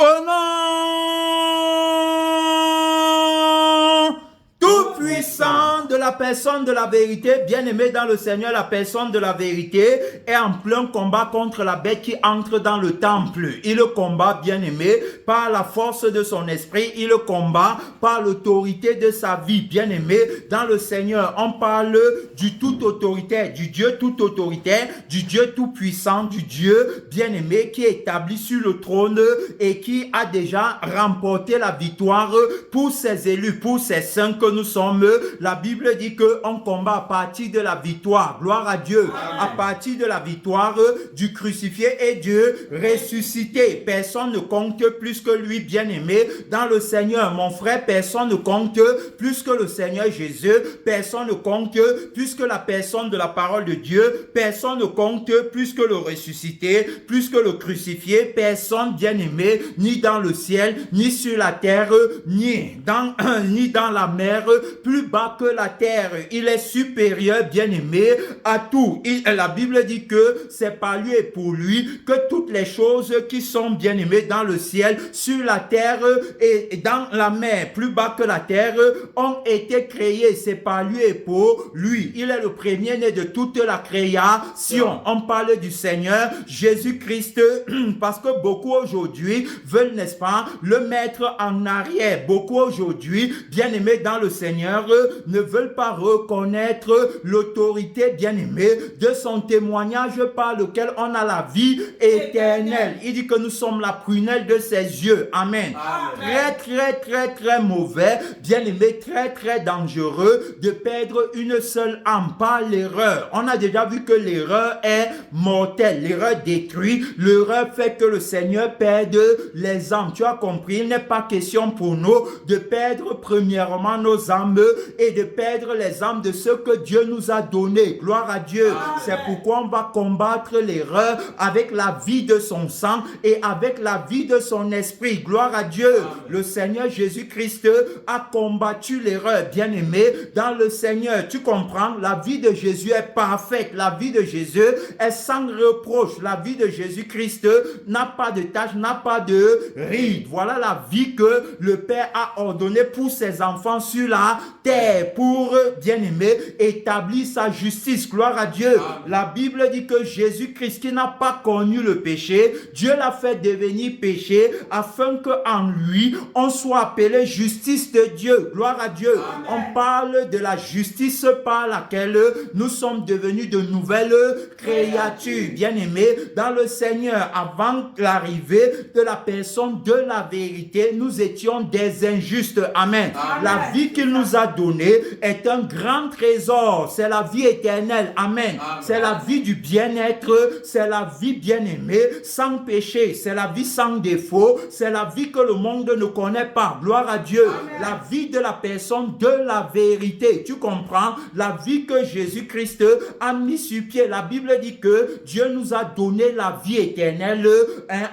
Au nom tout-puissant de la personne de la vérité, bien-aimé dans le Seigneur, la personne de la vérité est en plein combat contre la bête qui entre dans le temple. Il le combat, bien-aimé, par la force de son esprit, il le combat par l'autorité de sa vie. Bien-aimé dans le Seigneur, on parle du tout autoritaire, du Dieu tout autoritaire, du Dieu tout puissant, du Dieu bien-aimé qui est établi sur le trône et qui a déjà remporté la victoire pour ses élus, pour ses saints que nous sommes. La Bible dit qu'on combat à partir de la victoire, gloire à Dieu, à partir de la victoire du crucifié et Dieu ressuscité. Personne ne compte plus que lui, bien-aimé dans le Seigneur. Mon frère, personne ne compte plus que le Seigneur Jésus, personne ne compte plus que la personne de la parole de Dieu, personne ne compte plus que le ressuscité, plus que le crucifié, personne, bien-aimé, ni dans le ciel, ni sur la terre, ni dans la mer, plus bas que la terre. Il est supérieur, bien-aimé, à tout. La Bible dit que c'est par lui et pour lui que toutes les choses qui sont bien-aimées dans le ciel, sur la terre et dans la mer, plus bas que la terre, ont été créées. C'est par lui et pour lui. Il est le premier-né de toute la création. On parle du Seigneur Jésus-Christ parce que beaucoup aujourd'hui veulent, n'est-ce pas, le mettre en arrière. Beaucoup aujourd'hui, bien-aimés dans le Seigneur, ne veulent pas reconnaître l'autorité, bien-aimée, de son témoignage par lequel on a la vie éternelle. Il dit que nous sommes la prunelle de ses yeux. Amen. Très mauvais, bien-aimé, très dangereux de perdre une seule âme par l'erreur. On a déjà vu que l'erreur est mortelle, l'erreur détruit, l'erreur fait que le Seigneur perde les âmes. Tu as compris, il n'est pas question pour nous de perdre premièrement nos âmes et de perdre les âmes de ceux que Dieu nous a donnés. Gloire à Dieu. C'est pourquoi on va combattre l'erreur avec la vie de son sang et avec la vie de son esprit. Gloire à Dieu. Le Seigneur Jésus-Christ a combattu l'erreur, bien-aimé, dans le Seigneur. Tu comprends? La vie de Jésus est parfaite. La vie de Jésus est sans reproche. La vie de Jésus-Christ n'a pas de tache, n'a pas de ride. Voilà la vie que le Père a ordonnée pour ses enfants sur la terre, pour, bien-aimé, établir sa justice. Gloire à Dieu. La Bible dit que Jésus-Christ, qui n'a pas connu le péché, Dieu l'a fait devenir péché afin qu'en lui, on soit appelé justice de Dieu. Gloire à Dieu. Amen. On parle de la justice par laquelle nous sommes devenus de nouvelles créatures. Bien-aimés dans le Seigneur, avant l'arrivée de la personne de la vérité, nous étions des injustes. Amen. Amen. La vie qu'il nous a donnée est un grand trésor. C'est la vie éternelle. Amen. C'est la vie du bien-être. C'est la vie bien-aimée, sans péché. C'est la vie sans défaut. C'est la vie que le monde ne connaît pas. Gloire à Dieu. Amen. La vie de la personne de la vérité. Tu comprends? La vie que Jésus-Christ a mis sur pied. La Bible dit que Dieu nous a donné la vie éternelle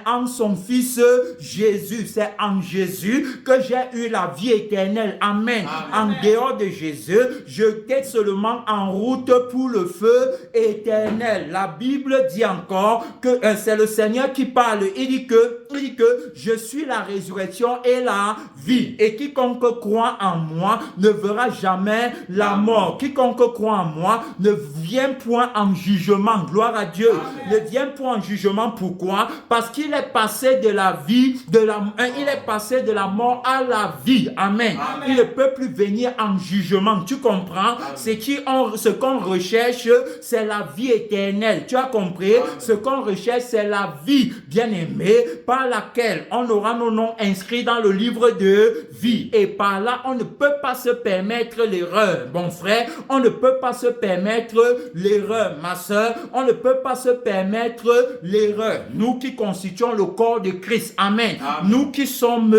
en son Fils Jésus. C'est en Jésus que j'ai eu la vie éternelle. Amen. Amen. En dehors de Jésus, j'étais seulement en route pour le feu éternel. La Bible dit encore que c'est le Seigneur qui parle. Il dit que je suis la résurrection et la vie. Et quiconque croit en moi ne verra jamais la mort. Quiconque croit en moi ne vient point en jugement. Gloire à Dieu. Amen. Ne vient point en jugement. Pourquoi? Parce qu'il est passé de la vie, il est passé de la mort à la vie. Amen. Amen. Il ne peut plus venir en jugement. Tu comprends? Ce qu'on recherche, c'est la vie éternelle. Tu as compris? Amen. Ce qu'on recherche, c'est la vie bien-aimée par laquelle on aura nos noms inscrits dans le livre de vie. Et par là, on ne peut pas se permettre l'erreur. Bon frère, on ne peut pas se permettre l'erreur. Ma soeur, on ne peut pas se permettre l'erreur. Nous qui constituons le corps de Christ. Amen. Amen. Nous qui sommes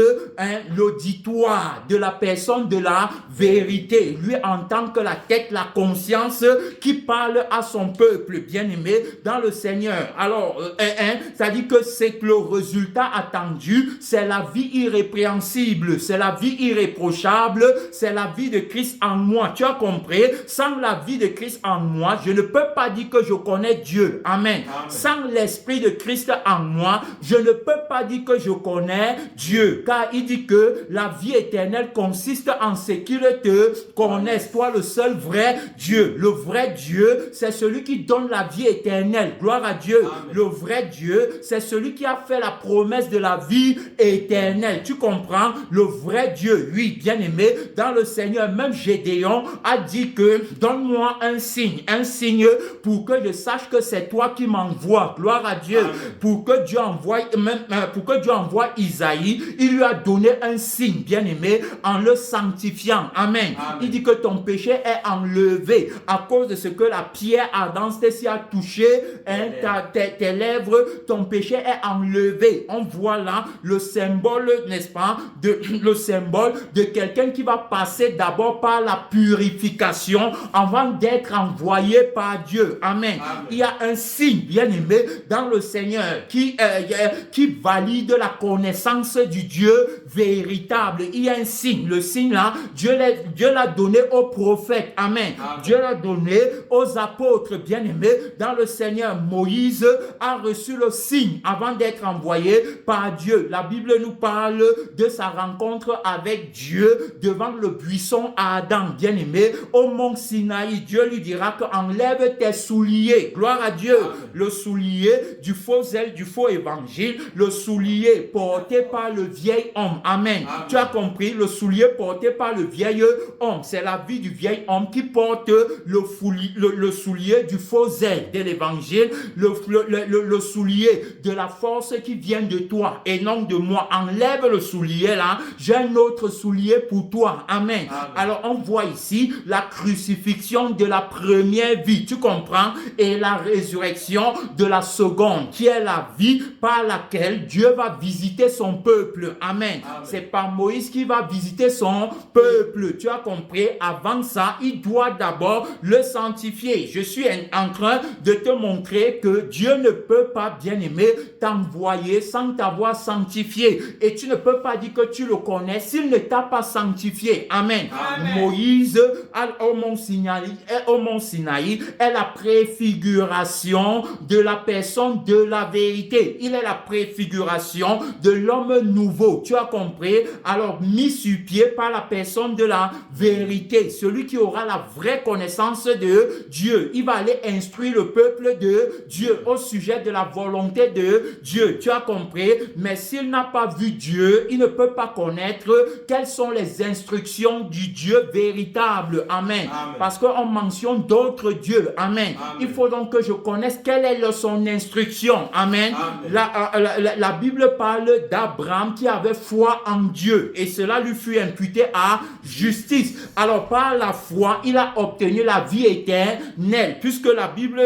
l'auditoire de la personne de la vérité. Lui lui en tant que la tête, la conscience qui parle à son peuple bien-aimé dans le Seigneur. Alors, ça dit que c'est que le résultat attendu, c'est la vie irrépréhensible, c'est la vie irréprochable, c'est la vie de Christ en moi. Tu as compris? Sans la vie de Christ en moi, je ne peux pas dire que je connais Dieu. Amen. Sans l'esprit de Christ en moi, je ne peux pas dire que je connais Dieu. Car il dit que la vie éternelle consiste en ce qu'il te connaisse, toi le seul vrai Dieu. Le vrai Dieu, c'est celui qui donne la vie éternelle. Gloire à Dieu. Amen. Le vrai Dieu, c'est celui qui a fait la promesse de la vie éternelle. Tu comprends? Le vrai Dieu, oui, bien aimé, dans le Seigneur, même Gédéon a dit que donne-moi un signe pour que je sache que c'est toi qui m'envoies. Gloire à Dieu. Amen. Pour que Dieu envoie Isaïe, il lui a donné un signe, bien aimé, en le sanctifiant. Amen. Amen. Il dit que ton péché est enlevé à cause de ce que la pierre ardente s'y a touché tes lèvres, ton péché est enlevé. On voit là le symbole, n'est-ce pas, le symbole de quelqu'un qui va passer d'abord par la purification avant d'être envoyé par Dieu. Amen. Amen. Il y a un signe, bien aimé, dans le Seigneur qui valide la connaissance du Dieu véritable. Il y a un signe. Le signe là, Dieu l'a donné aux prophètes. Amen. Amen. Dieu l'a donné aux apôtres, bien aimés, dans le Seigneur. Moïse a reçu le signe avant d'être envoyé par Dieu. La Bible nous parle de sa rencontre avec Dieu devant le buisson à Adam, bien aimé, au mont Sinaï. Dieu lui dira qu'enlève tes souliers. Gloire à Dieu. Amen. Le soulier du faux zèle, du faux évangile, le soulier porté par le vieil homme. Amen. Amen. Tu as compris? Le soulier porté par le vieil homme, c'est la vie du vieil homme qui porte le soulier du faux zèle de l'évangile, le soulier de la force qui vient de toi et non de moi. Enlève le soulier là, j'ai un autre soulier pour toi. Amen. Amen. Alors on voit ici la crucifixion de la première vie, tu comprends, et la résurrection de la seconde, qui est la vie par laquelle Dieu va visiter son peuple. Amen. Amen. C'est par Moïse qui va visiter son peuple. Tu as compris? Avant ça, il doit d'abord le sanctifier. Je suis en train de te montrer que Dieu ne peut pas, bien aimé, t'envoyer sans t'avoir sanctifié. Et tu ne peux pas dire que tu le connais s'il ne t'a pas sanctifié. Amen. Amen. Moïse, au mont Sinaï, est la préfiguration de la personne de la vérité. Il est la préfiguration de l'homme nouveau. Tu as compris? Alors, mis sur pied par la personne de la vérité. Celui qui aura la vraie connaissance de Dieu. Il va aller instruire le peuple de Dieu au sujet de la volonté de Dieu. Tu as compris? Mais s'il n'a pas vu Dieu, il ne peut pas connaître quelles sont les instructions du Dieu véritable. Amen. Amen. Parce qu'on mentionne d'autres dieux. Amen. Amen. Il faut donc que je connaisse quelle est son instruction. Amen. Amen. La Bible parle d'Abraham qui avait foi en Dieu et cela lui fut imputé à justice. Alors par la foi, il a obtenu la vie éternelle, puisque la Bible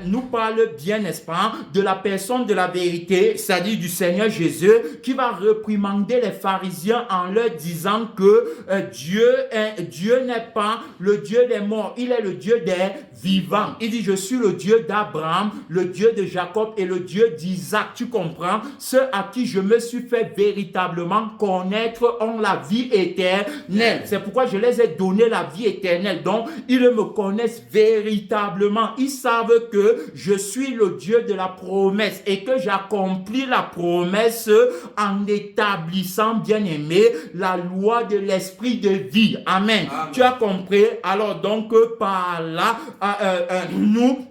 nous parle bien, n'est-ce pas, de la personne de la vérité, c'est-à-dire du Seigneur Jésus, qui va réprimander les pharisiens en leur disant que Dieu n'est pas le Dieu des morts, il est le Dieu des vivants. Il dit, je suis le Dieu d'Abraham, le Dieu de Jacob et le Dieu d'Isaac. Tu comprends? Ceux à qui je me suis fait véritablement connaître ont la vie éternelle. C'est pourquoi je les ai donné la vie éternelle. Donc, ils me connaissent véritablement. Ils savent que je suis le Dieu de la promesse et que j'accomplis la promesse en établissant, bien aimé, la loi de l'esprit de vie. Amen. Amen. Tu as compris? Alors donc, par là, nous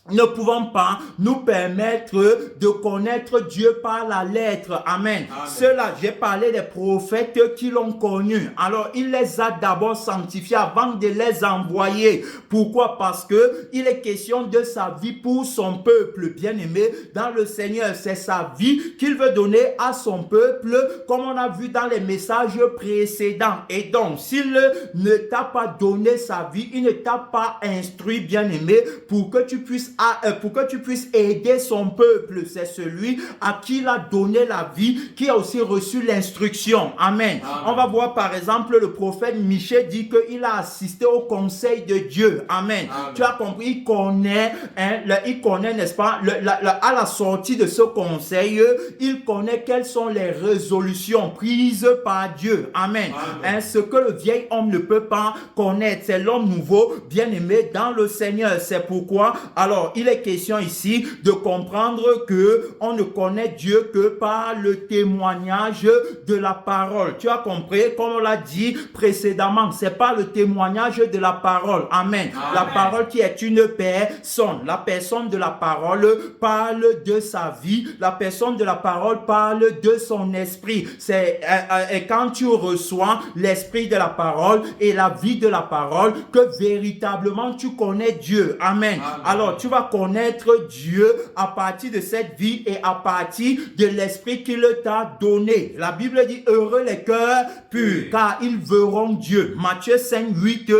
ne pouvons pas nous permettre de connaître Dieu par la lettre. Amen. Amen. Ceux-là, j'ai parlé des prophètes qui l'ont connu. Alors, il les a d'abord sanctifiés avant de les envoyer. Pourquoi? Parce que il est question de sa vie pour son peuple. Bien-aimé, dans le Seigneur, c'est sa vie qu'il veut donner à son peuple, comme on a vu dans les messages précédents. Et donc, s'il ne t'a pas donné sa vie, il ne t'a pas instruit, bien-aimé, pour que tu puisses aider son peuple. C'est celui à qui il a donné la vie, qui a aussi reçu l'instruction. Amen. On va voir par exemple le prophète Michée dit qu'il a assisté au conseil de Dieu. Amen. Tu as compris, il connaît, n'est-ce pas, à la sortie de ce conseil, il connaît quelles sont les résolutions prises par Dieu. Amen. Ce que le vieil homme ne peut pas connaître, c'est l'homme nouveau, bien-aimé dans le Seigneur. C'est pourquoi, alors, il est question ici de comprendre que on ne connaît Dieu que par le témoignage de la parole. Tu as compris, comme on l'a dit précédemment, c'est pas le témoignage de la parole. Amen. La parole qui est une personne. La personne de la parole parle de sa vie. La personne de la parole parle de son esprit. C'est quand tu reçois l'esprit de la parole et la vie de la parole que véritablement tu connais Dieu. Amen. Alors tu vas connaître Dieu à partir de cette vie et à partir de l'esprit qu'il t'a donné. La Bible dit heureux les cœurs purs car ils verront Dieu. Matthieu 5, 8,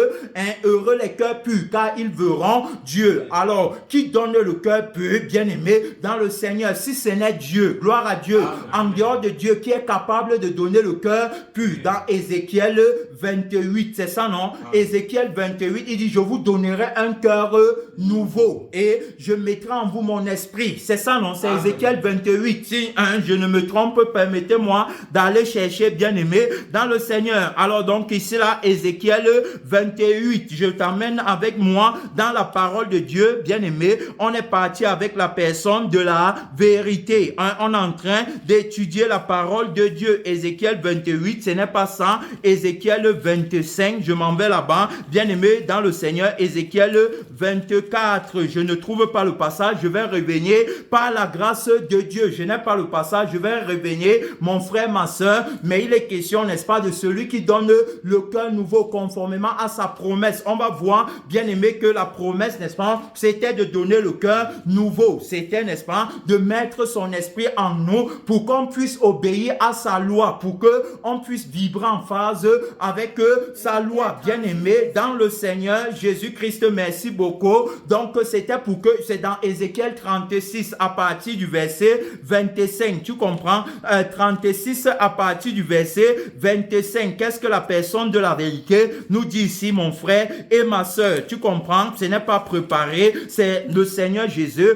heureux les cœurs purs car ils verront Dieu. Alors qui donne le cœur pur, bien-aimé dans le Seigneur, si ce n'est Dieu, gloire à Dieu, en dehors de Dieu qui est capable de donner le cœur pur. Dans Ézéchiel 28, c'est ça non? Ézéchiel 28, il dit je vous donnerai un cœur nouveau et je mettrai en vous mon esprit. C'est ça non? C'est Ézéchiel 28. Si je ne me trompe, permettez-moi d'aller chercher, bien-aimé dans le Seigneur. Alors donc ici là, Ézéchiel 28, je t'amène avec moi dans la parole de Dieu, bien-aimé. On est parti avec la personne de la vérité. On est en train d'étudier la parole de Dieu. Ézéchiel 28, ce n'est pas ça. Ézéchiel 25, je m'en vais là-bas. Bien-aimé dans le Seigneur, Ézéchiel 24, je ne trouve pas le passage. Je vais revenir par la grâce de Dieu. Je n'ai pas le passage. Je vais revenir, mon frère, ma soeur. Mais il est question, n'est-ce pas, de celui qui donne le cœur nouveau conformément à sa promesse. On va voir, bien-aimé, que la promesse, n'est-ce pas, c'était de donner le cœur nouveau. C'était, n'est-ce pas, de mettre son esprit en nous pour qu'on puisse obéir à sa loi, pour qu'on puisse vibrer en phase avec sa loi. Bien-aimé dans le Seigneur Jésus-Christ, merci beaucoup. Donc, c'était pour que, c'est dans Ézéchiel 36 à partir du verset 25. Tu comprends? 36 à partir du verset 25. Qu'est-ce que la personne de la vérité nous dit ici, mon frère et ma soeur? Tu comprends? Ce n'est pas préparé. C'est le Seigneur Jésus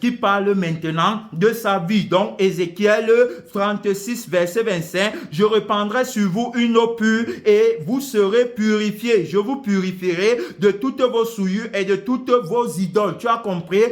qui parle maintenant de sa vie. Donc, Ézéchiel 36, verset 25. Je répandrai sur vous une eau pure et vous serez purifiés. Je vous purifierai de toutes vos souillures et de toutes vos idoles. Tu as compris?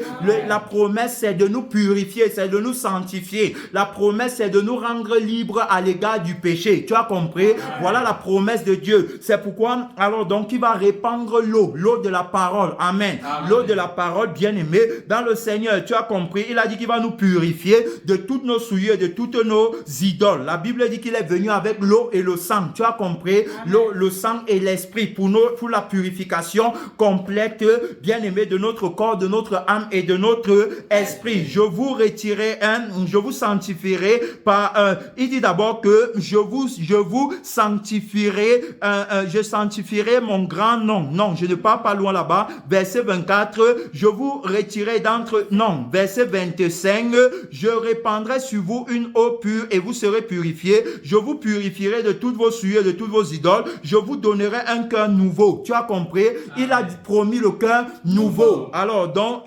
La promesse, c'est de nous purifier, c'est de nous sanctifier. La promesse, c'est de nous rendre libres à l'égard du péché. Tu as compris? Voilà la promesse de Dieu. C'est pourquoi, alors donc, il va répandre l'eau de la parole. Amen. L'eau de la parole, bien-aimé, dans le Seigneur. Tu as compris? Il a dit qu'il va nous purifier de toutes nos souillures, de toutes nos idoles. La Bible dit qu'il est venu avec l'eau et le sang. Tu as compris? L'eau, le sang et l'esprit pour la purification complète, bien-aimé, de notre corps, de notre âme et de notre esprit. Je vous retirerai je vous sanctifierai par il dit d'abord que je vous sanctifierai, je sanctifierai mon grand nom. Non, je ne pars pas loin là-bas. Verset 24, je vous retirerai d'entre, non. Verset 25, je répandrai sur vous une eau pure et vous serez purifiés. Je vous purifierai de toutes vos souillures, de toutes vos idoles. Je vous donnerai un cœur nouveau. Tu as compris? Il a promis le cœur nouveau. Alors, donc,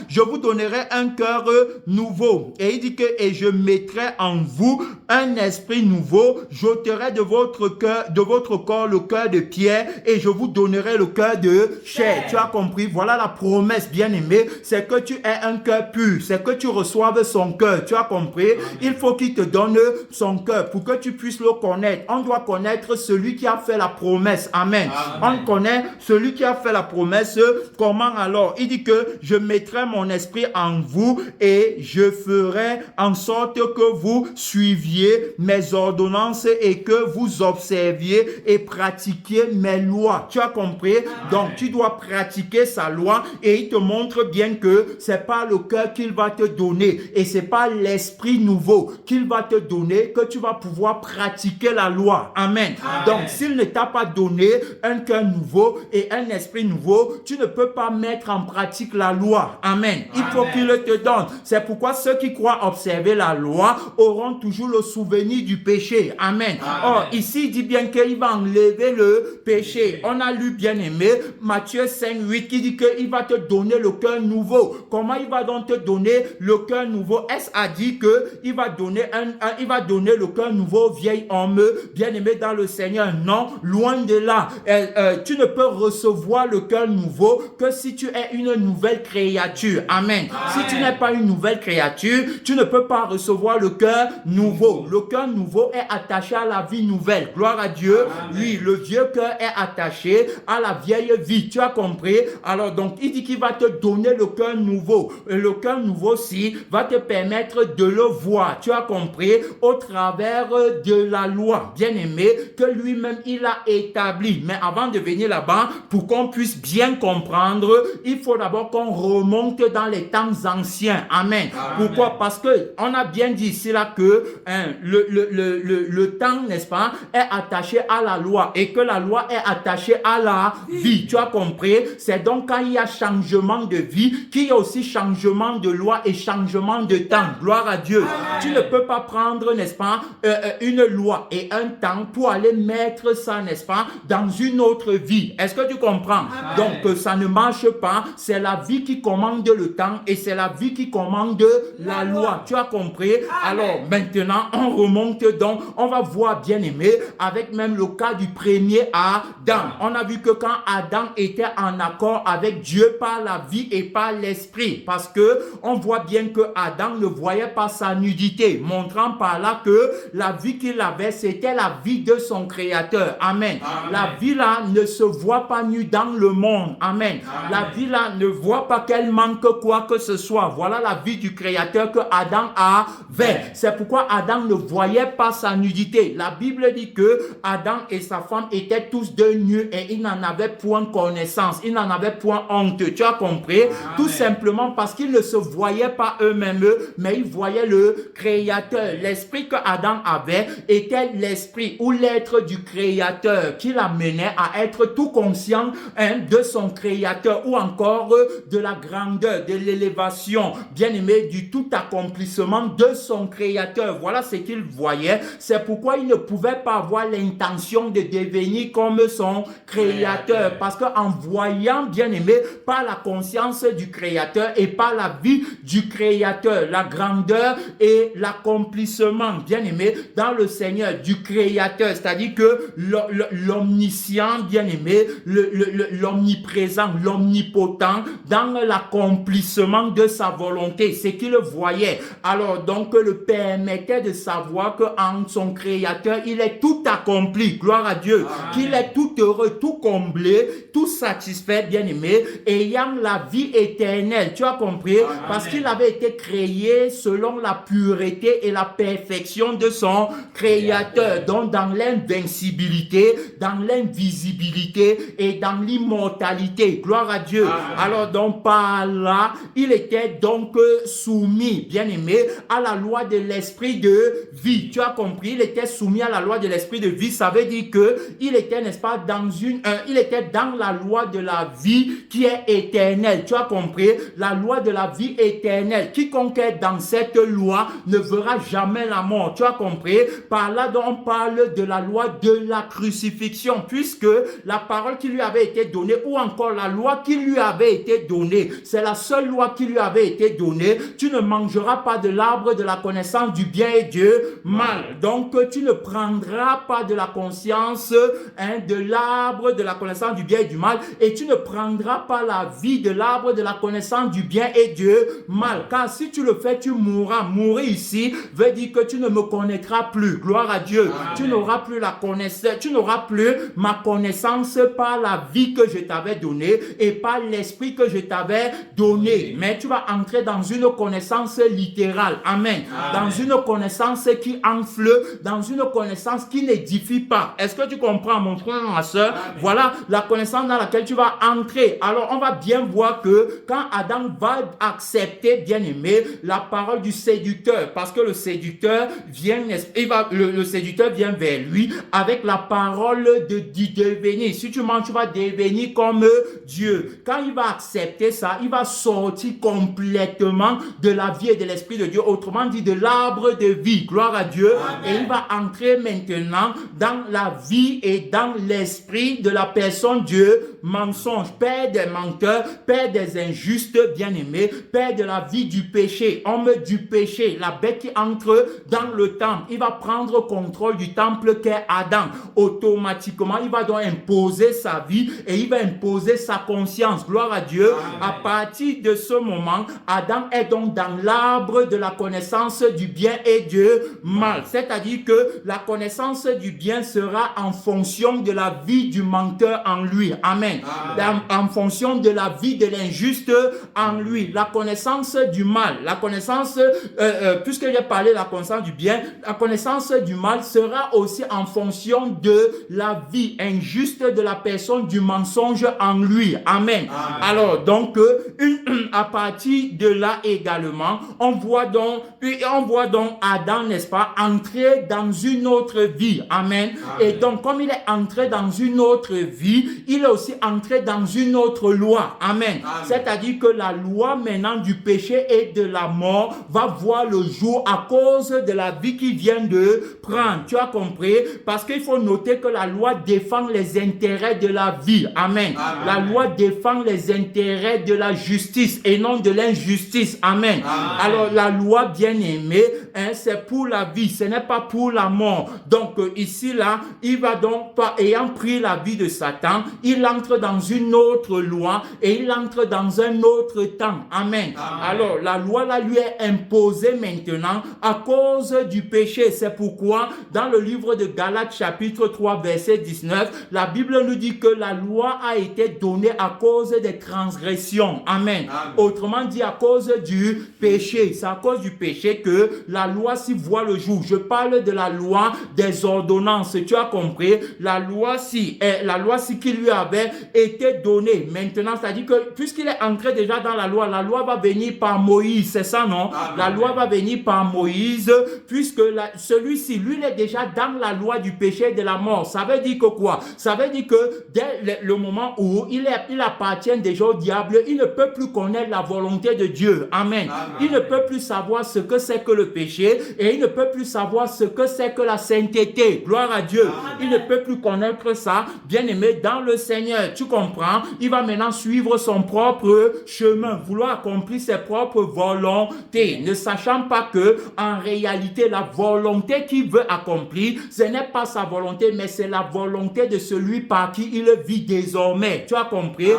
je vous donnerai un cœur nouveau. Et il dit que, et je mettrai en vous un esprit nouveau. J'ôterai de votre cœur, de votre corps le cœur de pierre et je vous donnerai le cœur de chair. Tu as compris? Voilà la promesse, bien-aimé. C'est que tu aies un cœur pur. C'est que tu reçoives son cœur. Tu as compris? Il faut qu'il te donne son cœur pour que tu puisses le connaître. On doit connaître celui qui a fait la promesse. Amen. On connaît celui qui a fait la promesse. Comment alors? Il dit que je mettrai mon esprit en vous et je ferai en sorte que vous suiviez mes ordonnances et que vous observiez et pratiquiez mes lois. Tu as compris? Donc, tu dois pratiquer sa loi et il te montre bien que c'est pas le cœur qu'il va te donner et c'est pas l'esprit nouveau qu'il va te donner que tu vas pouvoir pratiquer la loi. Amen. Donc, s'il ne t'a pas donné un cœur nouveau et un esprit nouveau, tu ne peux pas mettre mettre en pratique la loi. Amen. Il faut qu'il te donne. C'est pourquoi ceux qui croient observer la loi auront toujours le souvenir du péché. Amen. Or, ici, il dit bien qu'il va enlever le péché. On a lu, bien aimé, Matthieu 5, 8, qui dit qu'il va te donner le cœur nouveau. Comment il va donc te donner le cœur nouveau? Est-ce à dire qu'il va donner il va donner le cœur nouveau au vieil homme, bien aimé dans le Seigneur? Non, loin de là. Tu ne peux recevoir le cœur nouveau que si tu es une nouvelle créature. Amen. Si tu n'es pas une nouvelle créature, tu ne peux pas recevoir le cœur nouveau. Le cœur nouveau est attaché à la vie nouvelle. Gloire à Dieu. Oui, le vieux cœur est attaché à la vieille vie. Tu as compris? Alors donc, il dit qu'il va te donner le cœur nouveau. Et le cœur nouveau aussi va te permettre de le voir. Tu as compris? Au travers de la loi, bien aimé, que lui-même il a établi. Mais avant de venir là-bas, pour qu'on puisse bien comprendre, il faut d'abord qu'on remonte dans les temps anciens. Amen. Pourquoi? Parce que on a bien dit ici là que le temps, n'est-ce pas, est attaché à la loi et que la loi est attachée à la vie. Tu as compris? C'est donc quand il y a changement de vie qu'il y a aussi changement de loi et changement de temps. Gloire à Dieu. Tu ne peux pas prendre, n'est-ce pas, une loi et un temps pour aller mettre ça, n'est-ce pas, dans une autre vie. Est-ce que tu comprends? Donc, ça ne marche pas. C'est la vie qui commande le temps et c'est la vie qui commande la loi. Tu as compris? Alors, maintenant, on remonte donc, on va voir, bien aimé, avec même le cas du premier Adam. On a vu que quand Adam était en accord avec Dieu par la vie et par l'esprit, parce que on voit bien que Adam ne voyait pas sa nudité, montrant par là que la vie qu'il avait, c'était la vie de son Créateur. Amen. La vie là ne se voit pas nue dans le monde. Amen. La vie là ne voit pas qu'elle manque quoi que ce soit. Voilà la vie du Créateur que Adam avait. C'est pourquoi Adam ne voyait pas sa nudité. La Bible dit que Adam et sa femme étaient tous deux nus et ils n'en avaient point connaissance. Ils n'en avaient point honte. Tu as compris? Tout simplement parce qu'ils ne se voyaient pas eux-mêmes, mais ils voyaient le Créateur. L'esprit que Adam avait était l'esprit ou l'être du Créateur qui l'amenait à être tout conscient de son Créateur ou encore de la grandeur, de l'élévation, bien aimé, du tout accomplissement de son Créateur. Voilà ce qu'il voyait. C'est pourquoi il ne pouvait pas avoir l'intention de devenir comme son Créateur. Parce qu'en voyant, bien aimé, par la conscience du Créateur et par la vie du Créateur, la grandeur et l'accomplissement, bien aimé, dans le Seigneur du Créateur, c'est-à-dire que l'omniscient, bien aimé, l'omniprésent, l'omnipotent, dans l'accomplissement de sa volonté, c'est qu'il voyait. Alors donc, le permettait de savoir qu'en son Créateur, il est tout accompli, gloire à Dieu, qu'il est tout heureux, tout comblé, tout satisfait, bien aimé, ayant la vie éternelle. Tu as compris? Parce qu'il avait été créé selon la pureté et la perfection de son Créateur, donc dans l'invincibilité, dans l'invisibilité et dans l'immortalité. Gloire à Dieu. Alors donc par là, il était donc soumis, bien aimé, à la loi de l'esprit de vie. Tu as compris? Il était soumis à la loi de l'esprit de vie. Ça veut dire que il était, n'est-ce pas, il était dans la loi de la vie qui est éternelle. Tu as compris? La loi de la vie éternelle. Quiconque est dans cette loi ne verra jamais la mort. Tu as compris? Par là, donc, on parle de la loi de la crucifixion, puisque la parole qui lui avait été donnée, ou encore la loi qui lui avait été donnée, c'est la seule loi qui lui avait été donnée. Tu ne mangeras pas de l'arbre de la connaissance du bien et du mal. Donc, tu ne prendras pas de la conscience de l'arbre de la connaissance du bien et du mal, et tu ne prendras pas la vie de l'arbre de la connaissance du bien et du mal. Car si tu le fais, tu mourras. Mourir ici veut dire que tu ne me connaîtras plus. Gloire à Dieu. Amen. Tu n'auras plus la connaissance, tu n'auras plus ma connaissance par la vie que je t'avais donnée et par l'esprit que je t'avais donné. Mais tu vas entrer dans une connaissance littérale. Amen. Dans une connaissance qui enfle, dans une connaissance qui n'édifie pas. Est-ce que tu comprends, mon frère, ma soeur? Voilà la connaissance dans laquelle tu vas entrer. Alors, on va bien voir que quand Adam va accepter, bien aimé, la parole du séducteur, parce que le séducteur vient, le séducteur vient vers lui avec la parole de devenir. Si tu mens, tu vas devenir comme Dieu. quand il va accepter ça, il va sortir complètement de la vie et de l'Esprit de Dieu, autrement dit de l'arbre de vie, gloire à Dieu. Amen. Et il va entrer maintenant dans la vie et dans l'esprit de la personne Dieu, mensonge, père des menteurs, père des injustes, bien-aimés, père de la vie du péché, homme du péché, la bête qui entre dans le temple, il va prendre contrôle du temple qu'est Adam. Automatiquement, il va donc imposer sa vie et il va imposer sa conscience, gloire à Dieu. Amen. À partir de ce moment, Adam est donc dans l'arbre de la connaissance du bien et du mal, c'est-à-dire que la connaissance du bien sera en fonction de la vie du menteur en lui, amen. En fonction de la vie de l'injuste en lui, la connaissance du mal, la connaissance, puisque j'ai parlé de la connaissance du bien, la connaissance du mal sera aussi en fonction de la vie injuste de la personne du mensonge en lui, amen. Alors donc à partir de là également, on voit donc Adam, n'est-ce pas, entrer dans une autre vie, amen. Et donc comme il est entré dans une autre vie, il est aussi entré dans une autre loi, amen. C'est-à-dire que la loi maintenant du péché et de la mort va voir le jour à cause de la vie qu'il vient de prendre, tu as compris? Parce qu'il faut noter que la loi défend les intérêts de la vie, amen. La loi défend les intérêts de la justice et non de l'injustice, amen. Alors la loi, bien aimée, c'est pour la vie, ce n'est pas pour la mort. Donc ici là, il va donc pas, ayant pris la vie de Satan, il entre dans une autre loi et il entre dans un autre temps, amen. Alors la loi là lui est imposée maintenant à cause du péché. C'est pourquoi dans le livre de Galates chapitre 3 verset 19, la Bible nous dit que la loi a été donnée à cause des transgressions, amen. Autrement dit, à cause du péché. C'est à cause du péché que la loi s'y voit le jour. Je parle de la loi des ordonnances, tu as compris? La loi si qui lui avait été donnée maintenant, c'est-à-dire que puisqu'il est entré déjà dans la loi va venir par Moïse, c'est ça, non? La loi va venir par Moïse, puisque celui-ci, lui, il est déjà dans la loi du péché et de la mort. Ça veut dire que quoi? Ça veut dire que dès le moment où il appartient déjà au diable, il ne peut plus connaître la volonté de Dieu, amen. Il ne peut plus savoir ce que c'est que le péché et il ne peut plus savoir ce que c'est que la sainteté, gloire à Dieu. Il ne peut plus connaître ça, bien aimé, dans le Seigneur, tu comprends? Il va maintenant suivre son propre chemin, vouloir accomplir ses propres volontés, ne sachant pas que en réalité la volonté qu'il veut accomplir, ce n'est pas sa volonté, mais c'est la volonté de celui par qui il vit désormais, tu as compris?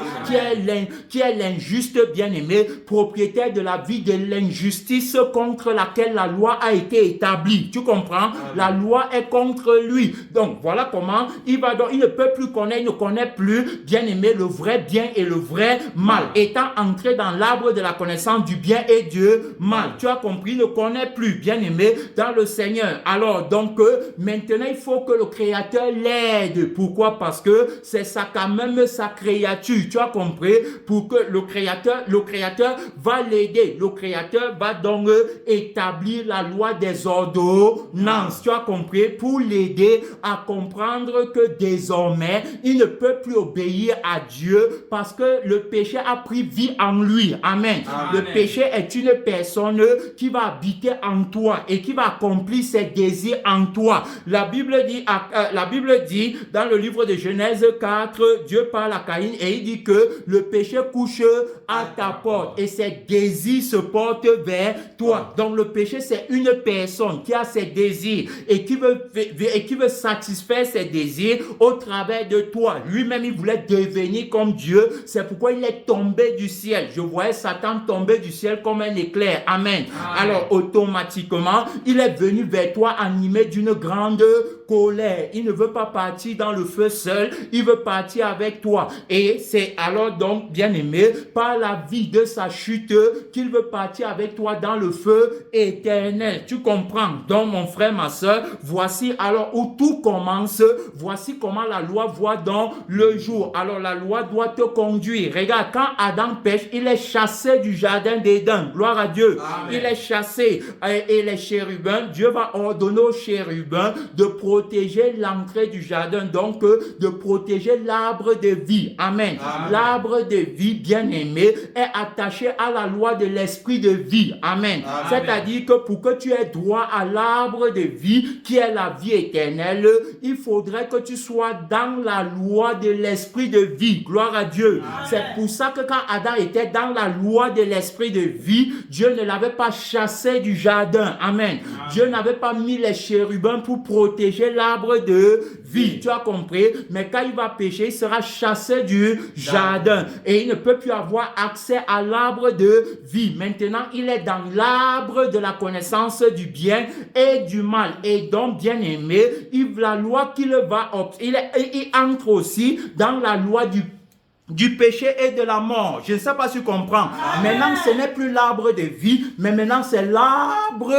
Qui est l'injuste, bien aimé, propriétaire de la vie de l'injustice contre laquelle la loi a été établie, tu comprends? La loi est contre lui. Donc voilà comment il ne peut plus connaître, il ne connaît plus, bien aimé, le vrai bien et le vrai mal, étant entré dans l'arbre de la connaissance du bien et du mal, tu as compris? Il ne connaît plus, bien aimé, dans le Seigneur. Alors donc maintenant il faut que le Créateur l'aide. Pourquoi? Parce que c'est ça quand même sa créature, tu as compris? Pour que le Créateur va l'aider. Le Créateur va donc établir la loi des ordonnances, tu as compris? Pour l'aider à comprendre que désormais il ne peut plus obéir à Dieu parce que le péché a pris vie en lui, amen. Le péché est une personne qui va habiter en toi et qui va accomplir ses désirs en toi. La Bible dit dans le livre de Genèse 4, Dieu parle à Caïn et il dit que le péché couche à ta porte et ses désirs se portent vers toi. Donc le péché, c'est une personne qui a ses désirs et qui veut satisfaire ses désirs au travers de toi. Lui-même, il voulait devenir comme Dieu. C'est pourquoi il est tombé du ciel. Je voyais Satan tomber du ciel comme un éclair. Amen. Alors automatiquement, il est venu vers toi animé d'une grande colère. Il ne veut pas partir dans le feu seul, il veut partir avec toi. Et c'est alors donc, bien aimé, par la vie de sa chute, qu'il veut partir avec toi dans le feu éternel. Tu comprends? Donc mon frère, ma soeur, voici alors où tout commence, voici comment la loi voit dans le jour. Oh, alors la loi doit te conduire. Regarde, quand Adam pêche, il est chassé du jardin d'Éden. Gloire à Dieu. Amen. Il est chassé. Et les chérubins, Dieu va ordonner aux chérubins de protéger l'entrée du jardin. Donc, de protéger l'arbre de vie. Amen. Amen. L'arbre de vie, bien-aimé, est attaché à la loi de l'esprit de vie. Amen. Amen. C'est-à-dire que pour que tu aies droit à l'arbre de vie, qui est la vie éternelle, il faudrait que tu sois dans la loi de l'esprit de vie. Gloire à Dieu. Amen. C'est pour ça que quand Adam était dans la loi de l'esprit de vie, Dieu ne l'avait pas chassé du jardin. Amen. Dieu n'avait pas mis les chérubins pour protéger l'arbre de vie. Tu as compris? Mais quand il va pécher, il sera chassé du jardin. Et il ne peut plus avoir accès à l'arbre de vie. Maintenant, il est dans l'arbre de la connaissance du bien et du mal. Et donc, bien aimé, la loi qu'il va observer, il entre aussi dans la loi du péché et de la mort. Je ne sais pas si tu comprends. Amen. Maintenant, ce n'est plus l'arbre de vie, mais maintenant c'est l'arbre,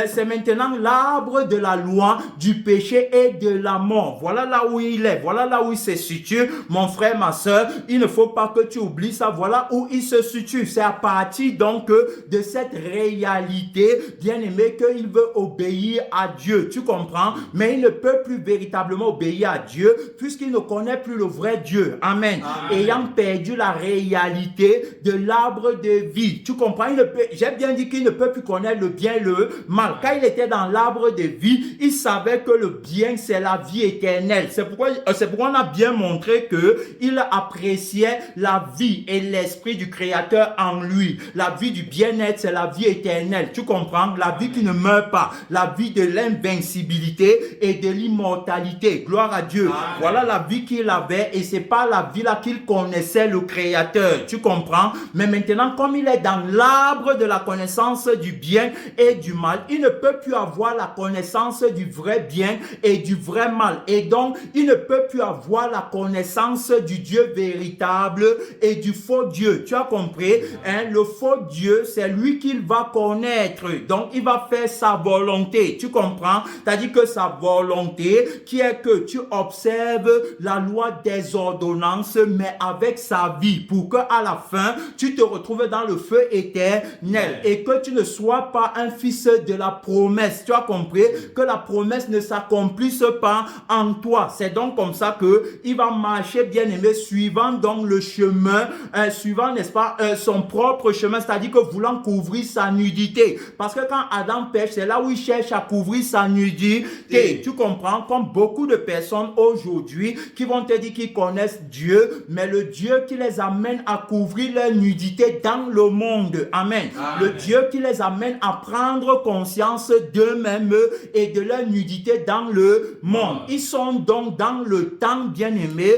c'est maintenant l'arbre de la loi, du péché et de la mort. Voilà là où il est, voilà là où il se situe, mon frère, ma soeur. Il ne faut pas que tu oublies ça, voilà où il se situe. C'est à partir donc de cette réalité, bien aimé, qu'il veut obéir à Dieu. Tu comprends? Mais il ne peut plus véritablement obéir à Dieu, puisqu'il ne connaît plus le vrai Dieu. Amen. Ayant perdu la réalité de l'arbre de vie. Tu comprends? J'ai bien dit qu'il ne peut plus connaître le bien et le mal. Quand il était dans l'arbre de vie, il savait que le bien, c'est la vie éternelle. C'est pourquoi on a bien montré qu'il appréciait la vie et l'esprit du Créateur en lui. La vie du bien-être, c'est la vie éternelle. Tu comprends? La vie qui ne meurt pas. La vie de l'invincibilité et de l'immortalité. Gloire à Dieu. Amen. Voilà la vie qu'il avait et c'est pas la vie là qu'il connaissait le Créateur. Tu comprends? Mais maintenant, comme il est dans l'arbre de la connaissance du bien et du mal, il ne peut plus avoir la connaissance du vrai bien et du vrai mal. Et donc, il ne peut plus avoir la connaissance du Dieu véritable et du faux Dieu. Tu as compris? Hein? Le faux Dieu, c'est lui qu'il va connaître. Donc, il va faire sa volonté. Tu comprends? C'est-à-dire que sa volonté, qui est que tu observes la loi des ordonnances, mais avec sa vie, pour que à la fin, tu te retrouves dans le feu éternel et que tu ne sois pas un fils de la promesse. Tu as compris? Que la promesse ne s'accomplisse pas en toi. C'est donc comme ça que il va marcher, bien aimé, suivant donc le chemin, suivant, n'est-ce pas, son propre chemin, c'est-à-dire que voulant couvrir sa nudité. Parce que quand Adam pêche, c'est là où il cherche à couvrir sa nudité. Tu comprends? Comme beaucoup de personnes aujourd'hui qui vont te dire qu'ils connaissent Dieu, mais le Dieu qui les amène à couvrir leur nudité dans le monde. Amen. Amen. Le Dieu qui les amène à prendre conscience d'eux-mêmes et de leur nudité dans le monde. Ils sont donc dans le temps, bien-aimé,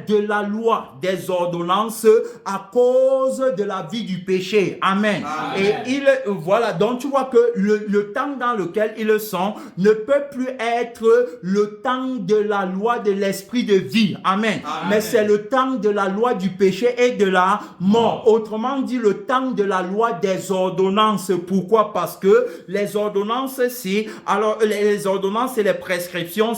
de la loi, des ordonnances à cause de la vie du péché. Amen. Amen. Et voilà, donc tu vois que le temps dans lequel ils sont ne peut plus être le temps de la loi de l'esprit de vie. Amen. Amen. Mais c'est le temps de la loi du péché et de la mort. Autrement dit, le temps de la loi des ordonnances. Pourquoi? Parce que les ordonnances, les ordonnances et les prescriptions,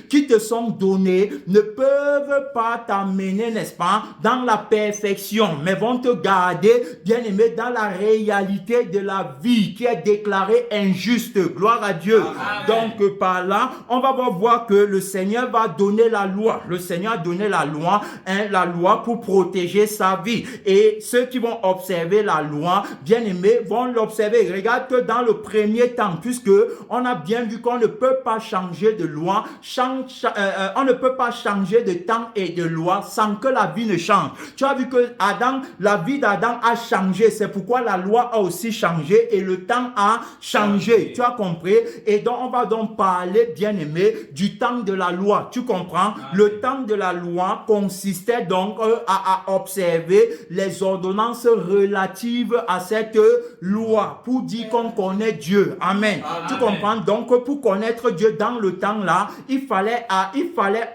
qui te sont données, ne peuvent pas t'amener, n'est-ce pas, dans la perfection, mais vont te garder, bien aimé, dans la réalité de la vie qui est déclarée injuste. Gloire à Dieu. Amen. Donc, par là, on va voir que le Seigneur va donner la loi. Le Seigneur a donné la loi pour protéger sa vie. Et ceux qui vont observer la loi, bien aimés, vont l'observer. Regarde que dans le premier temps, puisque on a bien vu qu'on ne peut pas changer de loi, on ne peut pas changer de temps et de loi sans que la vie ne change. Tu as vu que la vie d'Adam a changé. C'est pourquoi la loi a aussi changé et le temps a changé. Tu as compris? Et donc, on va donc parler, bien aimé, du temps de la loi. Tu comprends? Le temps de la loi consistait donc à observer les ordonnances relatives à cette loi pour dire qu'on connaît Dieu. Amen. Tu comprends? Donc, pour connaître Dieu dans le temps là, il fallait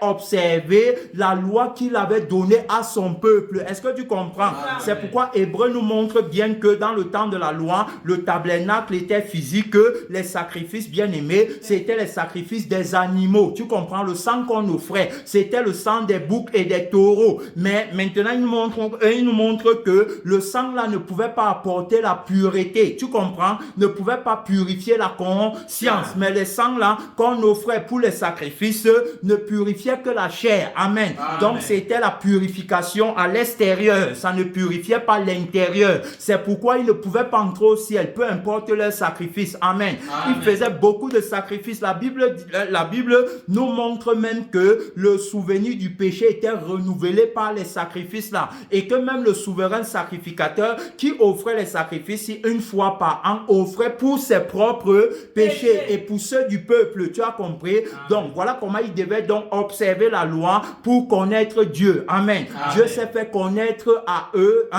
observer la loi qu'il avait donnée à son peuple. Est-ce que tu comprends? C'est pourquoi Hébreu nous montre bien que dans le temps de la loi, le tabernacle était physique, les sacrifices, bien aimés, c'était les sacrifices des animaux. Tu comprends? Le sang qu'on offrait, c'était le sang des boucs et des taureaux. Mais maintenant, il nous montre que le sang là ne pouvait pas apporter la pureté. Tu comprends? Ne pouvait pas purifier la conscience. Mais le sang là qu'on offrait pour les sacrifices ne purifiait que la chair. Amen. Donc, c'était la purification à l'extérieur. Ça ne purifiait pas l'intérieur. C'est pourquoi ils ne pouvaient pas entrer au ciel, peu importe leur sacrifice. Amen. Ils faisaient beaucoup de sacrifices. La Bible nous montre même que le souvenir du péché était renouvelé par les sacrifices là. Et que même le souverain sacrificateur qui offrait les sacrifices une fois par an offrait pour ses propres péchés et pour ceux du peuple. Tu as compris? Donc, voilà comment ils devaient donc observer la loi pour connaître Dieu. Amen. Dieu s'est fait connaître à eux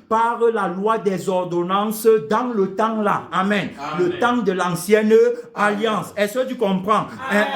par la loi des ordonnances dans le temps là. Amen. Le temps de l'ancienne alliance. Est-ce que tu comprends?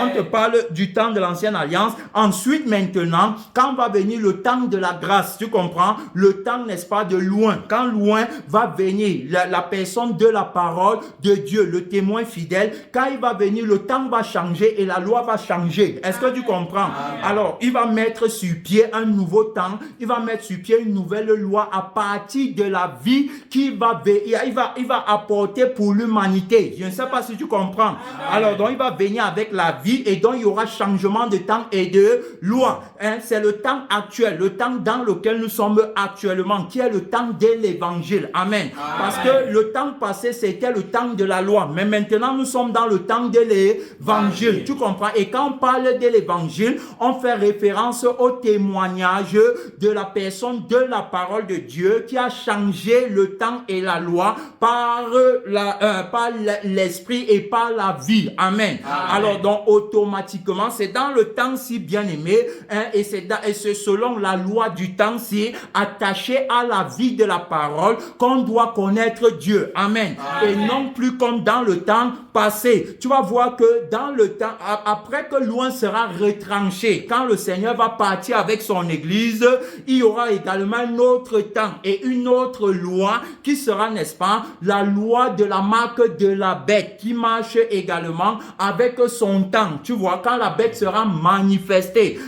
On te parle du temps de l'ancienne alliance. Ensuite, maintenant, quand va venir le temps de la grâce, tu comprends? Le temps, n'est-ce pas, de loin. Quand loin va venir la personne de la parole de Dieu, le témoin fidèle, quand il va venir, le temps va changer et la loi va changer. Est-ce que tu comprends? Alors, il va mettre sur pied un nouveau temps, il va mettre sur pied une nouvelle loi à partir de la vie qu'il va il va apporter pour l'humanité. Je ne sais pas si tu comprends. Alors, donc, il va venir avec la vie et donc, il y aura changement de temps et de loi. C'est le temps actuel, le temps dans lequel nous sommes actuellement, qui est le temps de l'évangile. Amen. Parce que le temps passé, c'était le temps de la loi. Mais maintenant, nous sommes dans le temps de l'évangile. Tu comprends? Et quand on parle de l'évangile, on fait référence au témoignage de la personne de la parole de Dieu qui a changé le temps et la loi par l'esprit et par la vie. Amen. Alors, donc, automatiquement, c'est dans le temps si bien aimé, et c'est selon la loi du temps si attaché à la vie de la parole qu'on doit connaître Dieu. Amen. Et non plus comme dans le temps passé. Tu vas voir que dans le temps, après que loin sera retranché, quand le Seigneur va partir avec son église, il y aura également un autre temps et une autre loi qui sera, n'est-ce pas, la loi de la marque de la bête qui marche également avec son temps. Tu vois, quand la bête sera manifestée,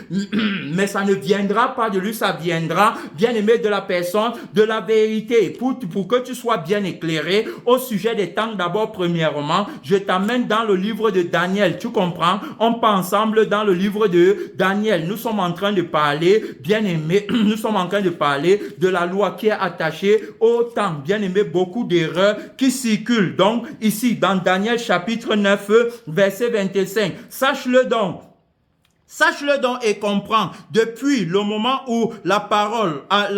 mais ça ne viendra pas de lui, ça viendra, bien aimé, de la personne, de la vérité. Pour que tu sois bien éclairé au sujet des temps, d'abord, premièrement, je t'amène dans le livre de Daniel. Tu comprends? On part ensemble dans le livre de Daniel. Nous sommes en train de parler, bien aimé, nous sommes en train de parler de la loi qui est attachée au temps. Bien aimé, beaucoup d'erreurs qui circulent. Donc, ici, dans Daniel chapitre 9, verset 25. Sache-le donc et comprends, depuis le moment où la parole a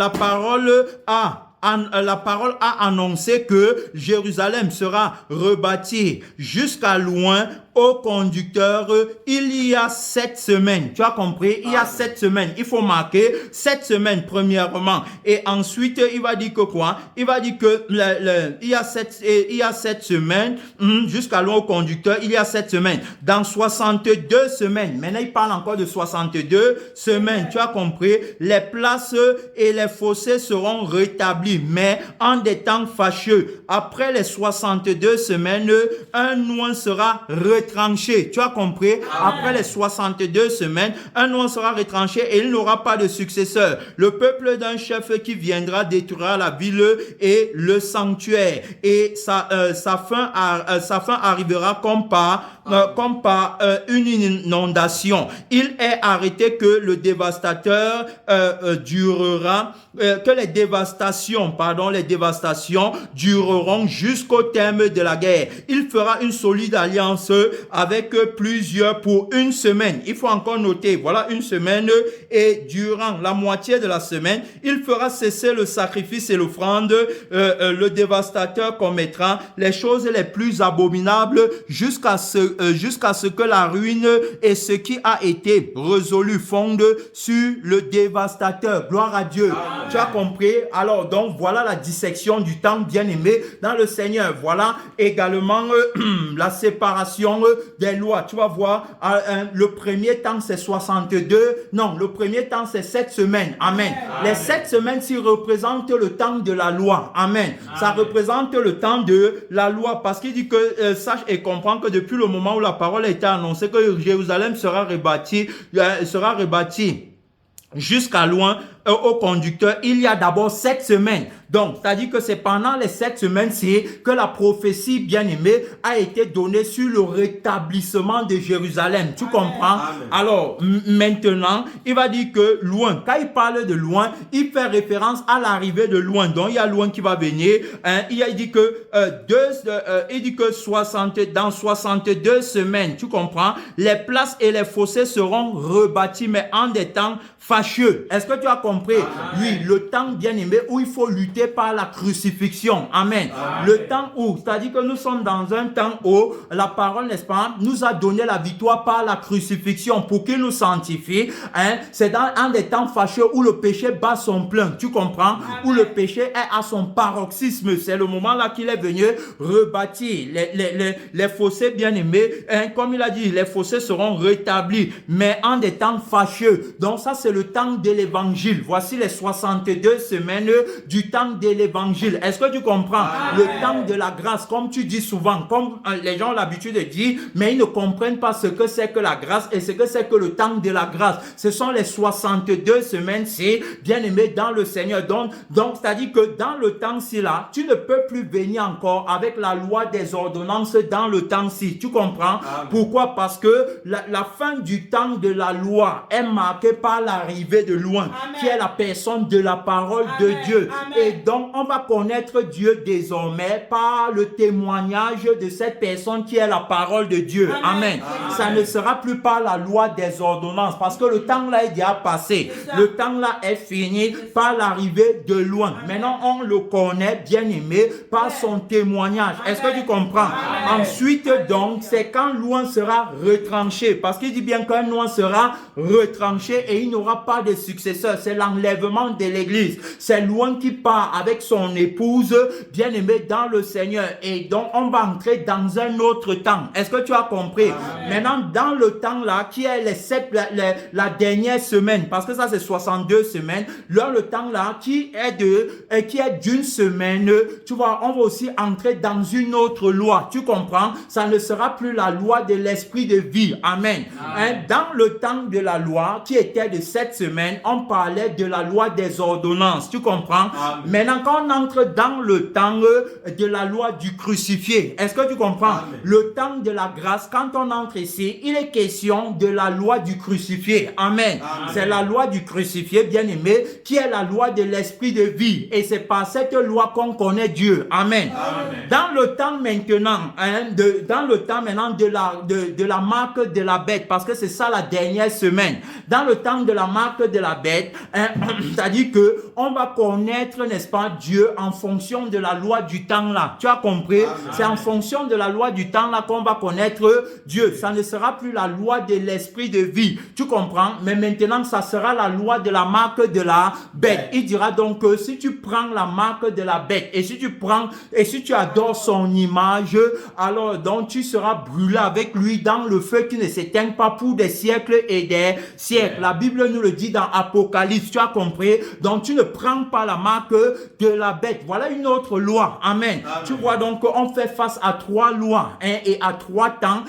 annoncé que Jérusalem sera rebâtie jusqu'à loin au conducteur, il y a 7 semaines. Tu as compris? Il y a 7 semaines. Il faut marquer 7 semaines premièrement. Et ensuite, il va dire que quoi? Il va dire que il y a 7 semaines jusqu'à loin au conducteur. Il y a 7 semaines. Dans 62 semaines. Maintenant, il parle encore de 62 semaines. Tu as compris? Les places et les fossés seront rétablis, mais en des temps fâcheux. Après les 62 semaines, un oint sera retranché. Tu as compris? Après les 62 semaines, un oint sera retranché et il n'aura pas de successeur. Le peuple d'un chef qui viendra détruira la ville et le sanctuaire. Et sa fin arrivera comme par une inondation. Il est arrêté que le dévastateur durera, que les dévastations dureront jusqu'au terme de la guerre. Il fera une solide alliance avec plusieurs pour une semaine. Il faut encore noter, voilà une semaine et durant la moitié de la semaine, il fera cesser le sacrifice et l'offrande, le dévastateur commettra les choses les plus abominables jusqu'à ce que la ruine et ce qui a été résolu fondent sur le dévastateur. Gloire à Dieu. Amen. Tu as compris? Alors donc voilà la dissection du temps, bien-aimé dans le Seigneur. Voilà également la séparation des lois. Tu vas voir, le premier temps c'est 62. Non, le premier temps c'est 7 semaines. Amen. Amen. Les 7 semaines, s'y représentent le temps de la loi. Amen. Amen. Ça représente le temps de la loi parce qu'il dit que sache et comprends que depuis le moment où la parole a été annoncée que Jérusalem sera rebâti jusqu'à loin au conducteur, il y a d'abord 7 semaines. Donc, c'est-à-dire que c'est pendant les 7 semaines-ci que la prophétie, bien-aimée, a été donnée sur le rétablissement de Jérusalem. Tu comprends? Amen. Alors, maintenant, il va dire que loin. Quand il parle de loin, il fait référence à l'arrivée de loin. Donc, il y a loin qui va venir. Il dit que dans 62 semaines, tu comprends, les places et les fossés seront rebâtis, mais en des temps fâcheux. Est-ce que tu as compris? Amen. Oui, le temps, bien-aimé, où il faut lutter par la crucifixion. Amen. Amen. Le temps où, c'est-à-dire que nous sommes dans un temps où la parole, n'est-ce pas, nous a donné la victoire par la crucifixion pour qu'il nous sanctifie. C'est dans un des temps fâcheux où le péché bat son plein. Tu comprends? Amen. Où le péché est à son paroxysme. C'est le moment là qu'il est venu rebâtir les fossés, bien-aimés. Comme il a dit, les fossés seront rétablis, mais en des temps fâcheux. Donc ça, c'est le temps de l'évangile. Voici les 62 semaines du temps de l'évangile. Est-ce que tu comprends? Amen. Le temps de la grâce, comme tu dis souvent, comme les gens ont l'habitude de dire, mais ils ne comprennent pas ce que c'est que la grâce et ce que c'est que le temps de la grâce. Ce sont les 62 semaines-ci, bien-aimés dans le Seigneur. Donc c'est-à-dire que dans le temps-ci là, tu ne peux plus venir encore avec la loi des ordonnances dans le temps-ci. Tu comprends? Amen. Pourquoi? Parce que la fin du temps de la loi est marquée par l'arrivée de loin. Amen. Qui est la personne de la parole Amen. De Dieu. Amen. Et donc, on va connaître Dieu désormais par le témoignage de cette personne qui est la parole de Dieu. Amen. Amen. Ça ne sera plus par la loi des ordonnances parce que le temps là est déjà passé. Le temps là est fini par l'arrivée de loin. Amen. Maintenant, on le connaît, bien aimé, par son témoignage. Amen. Est-ce que tu comprends? Amen. Ensuite, donc, c'est quand loin sera retranché. Parce qu'il dit bien qu'un loin sera retranché et il n'aura pas de successeur. C'est l'enlèvement de l'église. C'est loin qui part avec son épouse, bien aimée dans le Seigneur. Et donc, on va entrer dans un autre temps. Est-ce que tu as compris? Amen. Maintenant, dans le temps là, qui est la dernière semaine, parce que ça c'est 62 semaines, là, le temps là, qui est d'une semaine, tu vois, on va aussi entrer dans une autre loi. Tu comprends? Ça ne sera plus la loi de l'esprit de vie. Amen. Amen. Dans le temps de la loi, qui était de 7 semaines, on parlait de la loi des ordonnances. Tu comprends? Amen. Maintenant, quand on entre dans le temps de la loi du crucifié, est-ce que tu comprends? Amen. Le temps de la grâce, quand on entre ici, il est question de la loi du crucifié. Amen. Amen. C'est la loi du crucifié, bien aimé, qui est la loi de l'esprit de vie. Et c'est par cette loi qu'on connaît Dieu. Amen. Amen. Dans le temps maintenant, de la marque de la bête, parce que c'est ça la dernière semaine. Dans le temps de la marque de la bête, c'est-à-dire que on va connaître, n'est-ce pas, Dieu en fonction de la loi du temps là. Tu as compris? Amen. C'est en fonction de la loi du temps là qu'on va connaître Dieu. Ça ne sera plus la loi de l'esprit de vie. Tu comprends? Mais maintenant, ça sera la loi de la marque de la bête. Il dira donc que si tu prends la marque de la bête et si tu adores son image, alors donc tu seras brûlé avec lui dans le feu qui ne s'éteint pas pour des siècles et des siècles. La Bible nous le dit dans Apocalypse. Tu as compris? Donc tu ne prends pas la marque de la bête. Voilà une autre loi. Amen. Amen. Tu vois donc on fait face à 3 lois et à 3 temps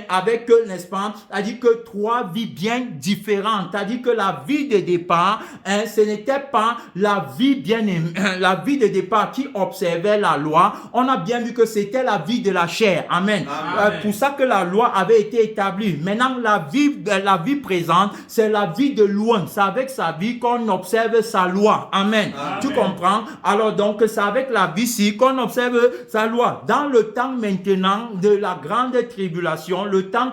avec, n'est-ce pas, c'est-à-dire que 3 vies bien différentes. C'est-à-dire que la vie de départ, ce n'était pas la vie bien aimée, la vie de départ qui observait la loi. On a bien vu que c'était la vie de la chair. Amen. Amen. Pour ça que la loi avait été établie. Maintenant, la vie présente, c'est la vie de loin. C'est avec sa vie qu'on observe sa loi. Amen. Tu comprends? Alors donc, c'est avec la vie ici qu'on observe sa loi. Dans le temps maintenant de la grande tribulation, le temps,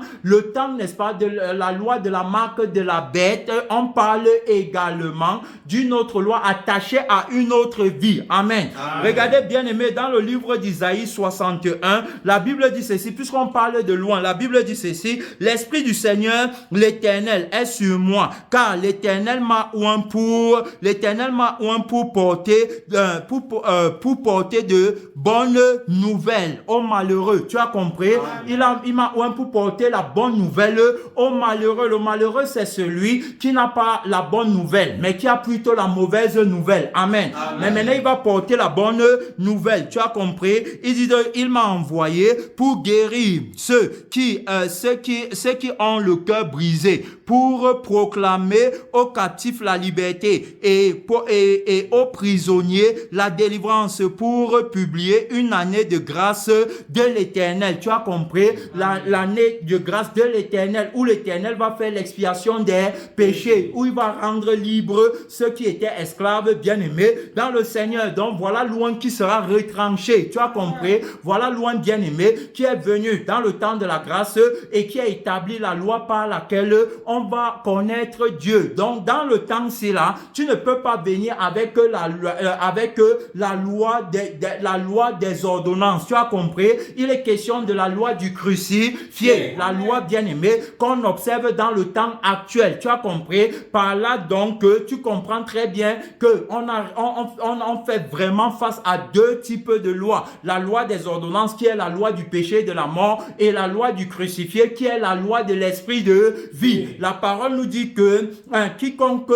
n'est-ce pas, de la loi de la marque de la bête, on parle également d'une autre loi attachée à une autre vie. Amen. Regardez bien aimé, dans le livre d'Isaïe 61, la Bible dit ceci, puisqu'on parle de loin, la Bible dit ceci: l'Esprit du Seigneur, l'Éternel est sur moi, car l'Éternel m'a oint pour porter de bonnes nouvelles aux malheureux. Tu as compris? Il m'a oint pour porter la bonne nouvelle aux malheureux. Le malheureux, c'est celui qui n'a pas la bonne nouvelle, mais qui a plutôt la mauvaise nouvelle. Amen. Mais maintenant, il va porter la bonne nouvelle. Tu as compris? Il dit, il m'a envoyé pour guérir ceux qui ont le cœur brisé, pour proclamer aux captifs la liberté et aux prisonniers la délivrance, pour publier une année de grâce de l'Éternel. Tu as compris? L'année de grâce de l'Éternel, où l'Éternel va faire l'expiation des péchés, où il va rendre libres ceux qui étaient esclaves, bien-aimés dans le Seigneur. Donc voilà loin qui sera retranché. Tu as compris? Voilà loin, bien-aimé, qui est venu dans le temps de la grâce et qui a établi la loi par laquelle on va connaître Dieu. Donc dans le temps-ci là, tu ne peux pas venir avec la loi des ordonnances. Tu as compris? Il est question de la loi du crucifié, la loi, bien-aimée, qu'on observe dans le temps actuel. Tu as compris? Par là donc, tu comprends très bien que on fait vraiment face à deux types de lois. La loi des ordonnances, qui est la loi du péché et de la mort, et la loi du crucifié, qui est la loi de l'esprit de vie. La parole nous dit que quiconque,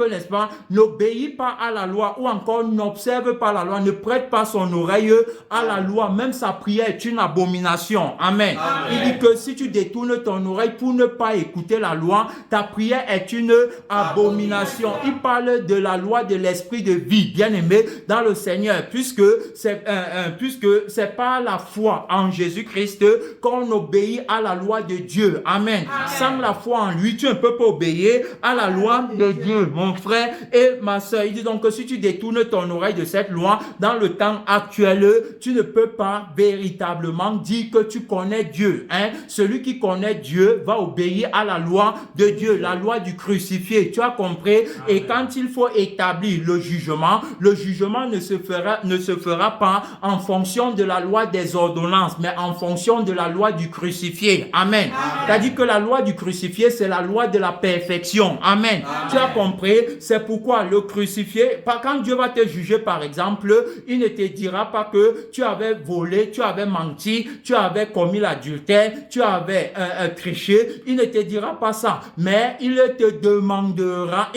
n'est-ce pas, n'obéit pas à la loi, ou encore n'observe pas la loi, ne prête pas son oreille à la loi, même sa prière est une abomination. Amen. Il dit que si tu détournes ton oreille pour ne pas écouter la loi, ta prière est une abomination. Il parle de la loi de l'esprit de vie, bien-aimé dans le Seigneur, puisque c'est par la foi en Jésus-Christ qu'on obéit à la loi de Dieu. Amen. Sans la foi en lui, tu ne peux pas obéir à la loi de Dieu, mon frère et ma soeur. Il dit donc que si tu détournes ton oreille de cette loi, dans le temps actuel, tu ne peux pas véritablement dire que tu connais Dieu. Celui qui connaît Dieu va obéir à la loi de Dieu, la loi du crucifié. Tu as compris? Et quand il faut établir le jugement ne se fera pas en fonction de la loi des ordonnances, mais en fonction de la loi du crucifié. Amen. C'est-à-dire que la loi du crucifié, c'est la loi de la perfection. Amen. Tu as compris? C'est pourquoi le crucifié, quand Dieu va te juger, par exemple, il ne te dira pas que tu avais volé, tu avais menti, tu avais commis l'adultère, tu avais triché. Il ne te dira pas ça, mais il te demandera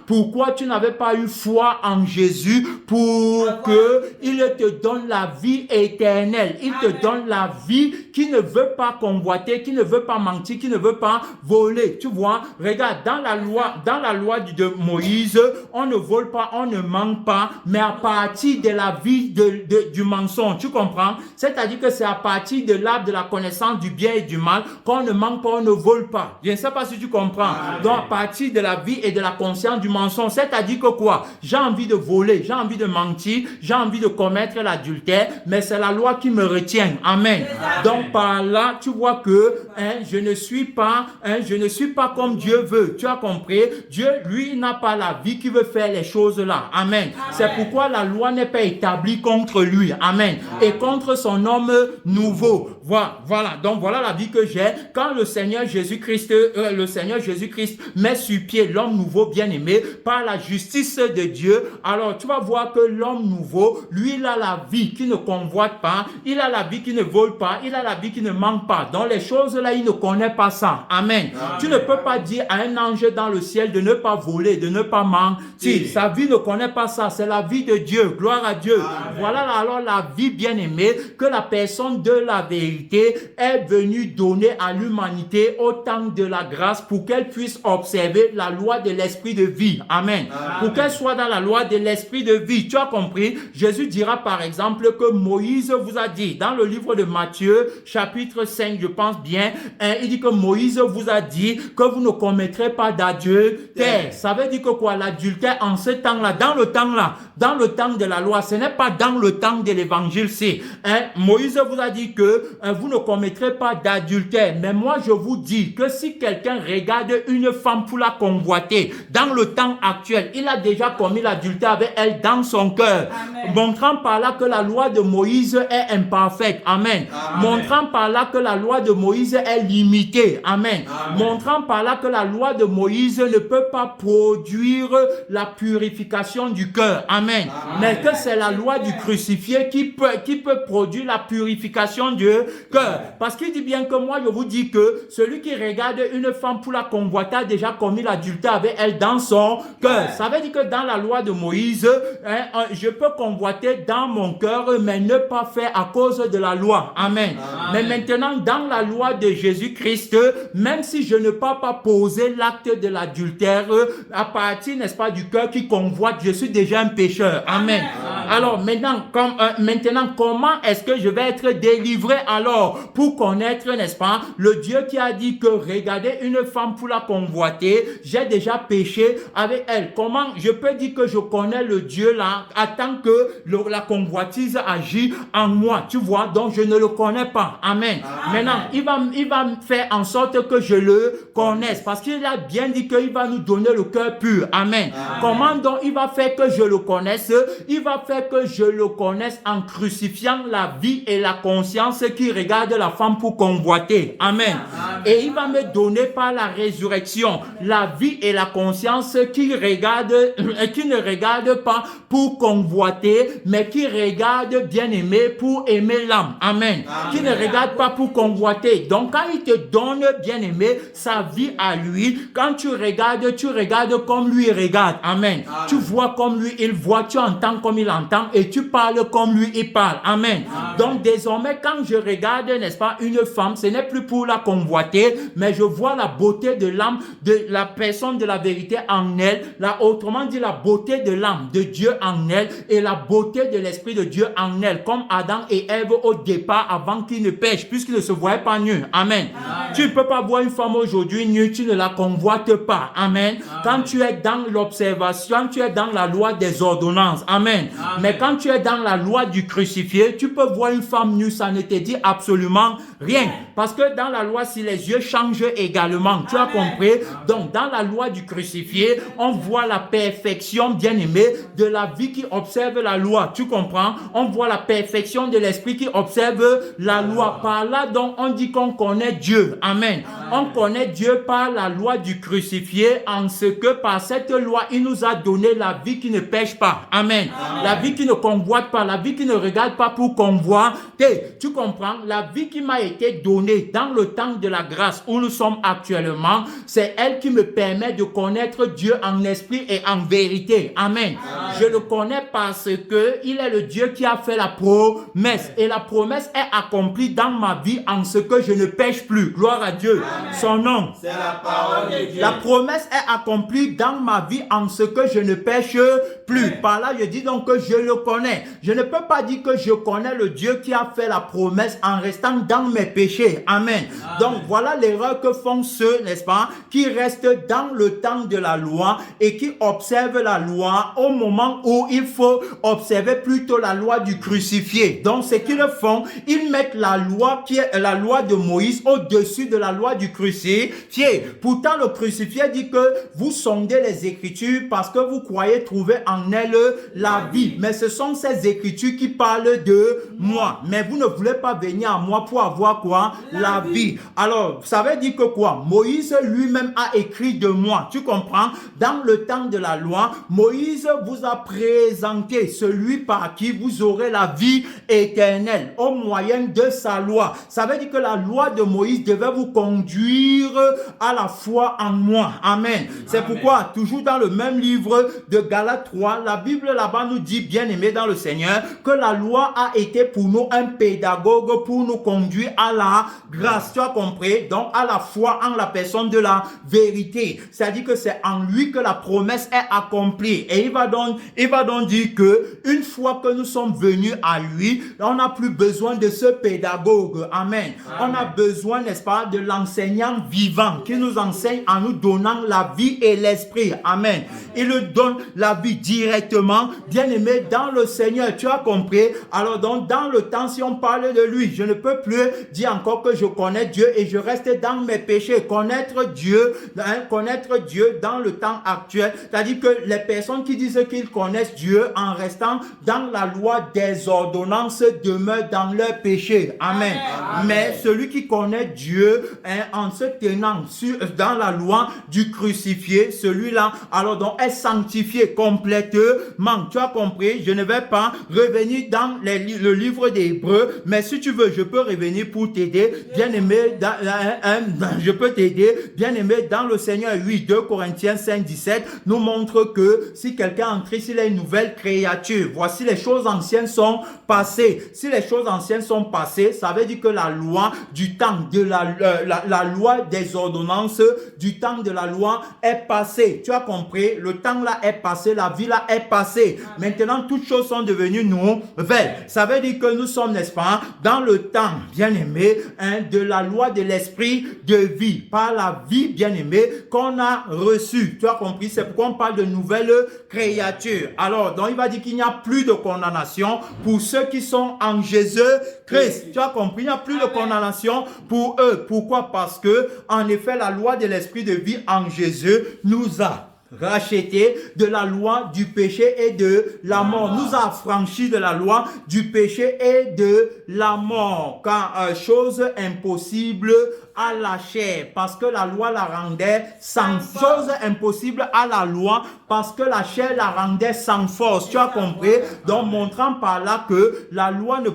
pourquoi tu n'avais pas eu foi en Jésus pour que il te donne la vie éternelle. Il te donne la vie qui ne veut pas convoiter, qui ne veut pas mentir, qui ne veut pas voler. Tu vois, regarde, dans la loi de Moïse, on ne vole pas, on ne ment pas, mais à partir de la vie du mensonge. Tu comprends? C'est-à-dire que c'est à partir de l'arbre de la connaissance du bien et du mal qu'on ne ment pas, on ne vole pas. Je ne sais pas si tu comprends. Donc à partir de la vie et de la conscience du mensonge, c'est-à-dire que quoi? J'ai envie de voler, j'ai envie de mentir, j'ai envie de commettre l'adultère, mais c'est la loi qui me retient. Amen. Donc par là, tu vois que je ne suis pas comme Dieu veut. Tu as compris? Dieu, lui, n'a pas la vie qui veut faire les choses là. Amen. C'est pourquoi la loi n'est pas établie contre lui. Amen. Et contre son homme nouveau. Voilà. Donc voilà la vie que j'ai. Quand le Seigneur Jésus-Christ met sur pied l'homme nouveau, bien-aimé, par la justice de Dieu, alors tu vas voir que l'homme nouveau, lui, il a la vie qui ne convoite pas, il a la vie qui ne vole pas, il a la vie qui ne manque pas. Dans les choses là, il ne connaît pas ça. Amen. Tu ne peux pas dire à un ange dans le ciel de ne pas voler, de ne pas mentir. Sa vie ne connaît pas ça. C'est la vie de Dieu. Gloire à Dieu. Amen. Voilà alors la vie bien-aimée que la personne de la vérité est venue donner à l'humanité au temps de la grâce pour qu'elle puisse observer la loi de l'esprit de vie. Amen. Pour qu'elle soit dans la loi de l'esprit de vie. Tu as compris? Jésus dira par exemple que Moïse vous a dit, dans le livre de Matthieu, chapitre 5, je pense bien, il dit que Moïse vous a dit que vous ne commettrai pas d'adultère. Ça veut dire que quoi? L'adultère en ce temps-là, dans le temps de la loi, ce n'est pas dans le temps de l'évangile. Moïse vous a dit que vous ne commettrez pas d'adultère. Mais moi, je vous dis que si quelqu'un regarde une femme pour la convoiter, dans le temps actuel, il a déjà commis l'adultère avec elle dans son cœur. Montrant par là que la loi de Moïse est imparfaite. Amen. Montrant par là que la loi de Moïse est limitée. Amen. Montrant par là que la loi de Moïse ne peut pas produire la purification du cœur. Amen. Mais que c'est la loi du crucifié qui peut produire la purification du cœur. Parce qu'il dit bien que moi, je vous dis que celui qui regarde une femme pour la convoiter a déjà commis l'adultère avec elle dans son cœur. Ça veut dire que dans la loi de Moïse, je peux convoiter dans mon cœur, mais ne pas faire à cause de la loi. Amen. Mais maintenant, dans la loi de Jésus-Christ, même si je ne peux pas poser l'acte de l'adultère, à partir, n'est-ce pas, du cœur qui convoite, je suis déjà un pécheur. Amen. Alors, maintenant, comment est-ce que je vais être délivré alors pour connaître, n'est-ce pas, le Dieu qui a dit que regarder une femme pour la convoiter, j'ai déjà péché avec elle. Comment je peux dire que je connais le Dieu là, attends que la convoitise agit en moi, tu vois, donc je ne le connais pas. Amen. Maintenant, il va faire en sorte que je le connaisse, parce qu'il a bien dit qu'il va nous donner le cœur pur. Amen. Comment donc il va faire que je le connaisse? Il va faire que je le connaisse en crucifiant la vie et la conscience qui regarde la femme pour convoiter. Amen. Et il va me donner par la résurrection la vie et la conscience qui ne regarde pas pour convoiter, mais qui regarde bien aimer pour aimer l'âme. Amen. Qui ne regarde pas pour convoiter. Donc quand il te donne bien aimé sa vie à lui, quand tu regardes comme lui regarde. Amen. Tu vois comme lui il voit, tu entends comme il entend et tu parles comme lui il parle. Amen. Donc désormais quand je regarde, n'est-ce pas, une femme, ce n'est plus pour la convoiter, mais je vois la beauté de l'âme, de la personne de la vérité en elle, autrement dit la beauté de l'âme de Dieu en elle et la beauté de l'esprit de Dieu en elle, comme Adam et Ève au départ avant qu'ils ne pêchent, puisqu'ils ne se voyaient pas nus. Amen. Tu ne peux pas voir une femme aujourd'hui nue, tu ne la convoites pas. Amen. Quand tu es dans l'observation, tu es dans la loi des ordonnances. Amen. Mais quand tu es dans la loi du crucifié, tu peux voir une femme nue, ça ne te dit absolument rien. Parce que dans la loi, si les yeux changent également, tu as compris? Donc, dans la loi du crucifié, on voit la perfection, bien aimée, de la vie qui observe la loi. Tu comprends? On voit la perfection de l'esprit qui observe la loi. Par là, donc, on dit qu'on connaît Dieu. Amen. On connaît Dieu par la loi du crucifié, en ce que par cette loi, il nous a donné la vie qui ne pêche pas. Amen. La vie qui ne convoite pas, la vie qui ne regarde pas pour convoiter. Tu comprends? La vie qui m'a été donnée dans le temps de la grâce où nous sommes actuellement, c'est elle qui me permet de connaître Dieu en esprit et en vérité. Amen. Je le connais parce que il est le Dieu qui a fait la promesse. Et la promesse est accomplie dans ma vie en ce que je ne pêche plus. Gloire à Dieu. Son nom. C'est la parole de Dieu. La promesse est accomplie dans ma vie en ce que je ne pêche plus. Par là, je dis donc que je le connais. Je ne peux pas dire que je connais le Dieu qui a fait la promesse en restant dans mes péchés. Amen. Donc voilà l'erreur que font ceux, n'est-ce pas, qui restent dans le temps de la loi et qui observent la loi au moment où il faut observer plutôt la loi du crucifié. Donc ce qu'ils font, ils mettent la loi qui est la loi de Moïse au-dessus de la loi du crucifié. Pourtant le crucifié dit que vous sondez les Écritures parce que vous croyez trouver en elles la vie. Mais ce sont ces Écritures qui parlent de moi. Mais vous ne voulez pas venir à moi pour avoir quoi? La vie. Alors, ça veut dire que quoi? Moïse lui-même a écrit de moi. Tu comprends? Dans le temps de la loi, Moïse vous a présenté celui par qui vous aurez la vie éternelle au moyen de sa loi. Ça veut dire que la loi de Moïse devait vous conduire à la foi en moi. Amen. C'est pourquoi, toujours dans le même livre de Galates 3, la Bible là-bas nous dit, bien aimé dans le Seigneur, que la loi a été pour nous un pédagogue pour nous conduire à la grâce. Tu as compris? compris? Donc, à la foi en la personne de la vérité. C'est-à-dire que c'est en lui que la promesse est accomplie. Et il va donc dire que une fois que nous sommes venus à lui, on n'a plus besoin de ce pédagogue. Amen. On a besoin, n'est-ce pas, de l'enseignant vivant qui nous enseigne en nous donnant la vie et l'esprit. Amen. Il nous donne la vie directement, bien aimé, dans le Seigneur. Tu as compris? Alors donc, dans le temps, si on parle de lui, je ne peux plus dire encore que je connais Dieu et je reste dans mes péchés. Connaître Dieu dans le temps actuel, c'est-à-dire que les personnes qui disent qu'ils connaissent Dieu en restant dans la loi des ordonnances demeurent dans leur péché. Amen. Amen. Mais celui qui connaît Dieu en se tenant dans la loi du crucifié, celui-là, alors donc est sanctifié complètement. Tu as compris? Je ne vais pas revenir dans le livre des Hébreux, mais si tu veux, je peux revenir pour t'aider, bien aimé, je peux t'aider, bien aimé, dans le Seigneur. 2 Corinthiens 5, 17 nous montre que si quelqu'un en Christ, il est une nouvelle créature. Voici les choses anciennes sont passées. Si les choses anciennes sont passées, ça veut dire que la loi du temps de la loi des ordonnances, du temps de la loi est passée. Tu as compris? Le temps là est passé, la vie là est passée. Maintenant, toutes choses sont devenues nouvelles. Ça veut dire que nous sommes, n'est-ce pas, dans le temps, bien aimé, de la loi de l'esprit de vie, par la vie, bien aimé, qu'on a reçue. Tu as compris? C'est pourquoi on parle de nouvelles créatures. Alors, donc il va dire qu'il n'y a plus de condamnation pour ceux qui sont en Jésus-Christ. Tu as compris? Il n'y a plus de condamnation pour eux. Pourquoi? Parce que, en effet, la loi de l'esprit de vie en Jésus nous a racheté de la loi du péché et de la mort. Nous a affranchis de la loi du péché et de la mort. Car chose impossible à la chair, parce que la loi la rendait sans chose impossible à la loi, parce que la chair la rendait sans force. Tu as compris? Donc, montrant par là que la loi on ne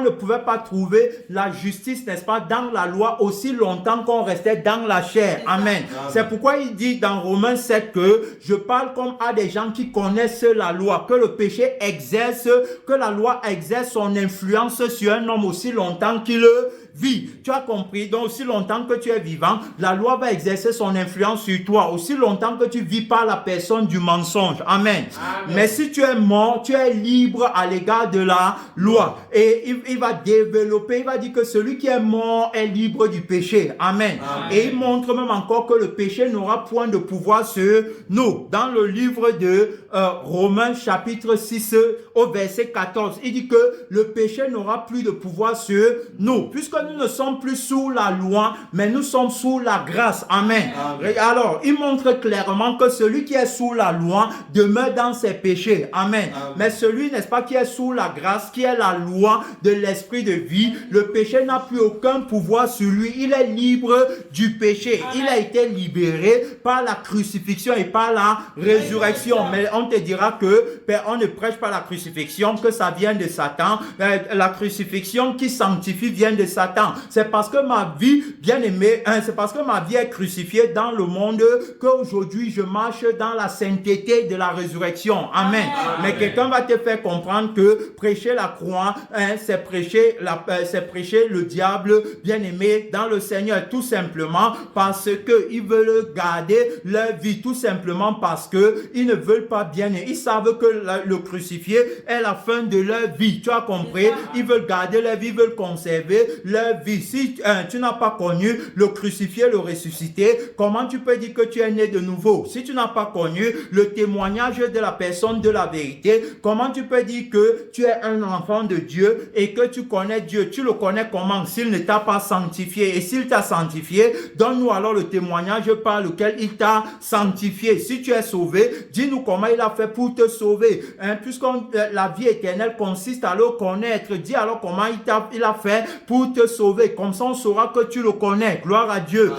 pouvait pas trouver la justice, n'est-ce pas, dans la loi aussi longtemps qu'on restait dans la chair. Amen. C'est pourquoi il dit dans Romains 7 que je parle comme à des gens qui connaissent la loi, que le péché exerce, que la loi exerce son influence sur un homme aussi longtemps qu'il vit. Tu as compris? Donc, aussi longtemps que tu es vivant, la loi va exercer son influence sur toi. Aussi longtemps que tu vis par la personne du mensonge. Amen. Amen. Mais si tu es mort, tu es libre à l'égard de la loi. Et il va développer, il va dire que celui qui est mort est libre du péché. Amen. Amen. Et il montre même encore que le péché n'aura point de pouvoir sur nous. Dans le livre de Romains chapitre 6 au verset 14, il dit que le péché n'aura plus de pouvoir sur nous. Puisque nous ne sommes plus sous la loi, mais nous sommes sous la grâce. Amen. Amen. Alors, il montre clairement que celui qui est sous la loi demeure dans ses péchés. Amen. Amen. Mais celui, n'est-ce pas, qui est sous la grâce, qui est la loi de l'esprit de vie, le péché n'a plus aucun pouvoir sur lui. Il est libre du péché. Amen. Il a été libéré par la crucifixion et par la résurrection. Mais on te dira que on ne prêche pas la crucifixion, que ça vient de Satan. La crucifixion qui sanctifie vient de Satan. C'est parce que ma vie, bien aimée, c'est parce que ma vie est crucifiée dans le monde qu'aujourd'hui je marche dans la sainteté de la résurrection. Amen. Amen. Mais quelqu'un va te faire comprendre que prêcher la croix, c'est prêcher le diable, bien aimé, dans le Seigneur, tout simplement parce que ils veulent garder leur vie, tout simplement parce que ils ne veulent pas bien aimer. Ils savent que le crucifié est la fin de leur vie. Tu as compris? Ils veulent garder leur vie, ils veulent conserver leur vie. Si tu n'as pas connu le crucifié, le ressuscité, comment tu peux dire que tu es né de nouveau? Si tu n'as pas connu le témoignage de la personne de la vérité, comment tu peux dire que tu es un enfant de Dieu et que tu connais Dieu? Tu le connais comment? S'il ne t'a pas sanctifié. Et s'il t'a sanctifié, donne-nous alors le témoignage par lequel il t'a sanctifié. Si tu es sauvé, dis-nous comment il a fait pour te sauver. Puisque la vie éternelle consiste à le connaître. Dis alors comment il a fait pour te sauver. Comme ça, on saura que tu le connais. Gloire à Dieu.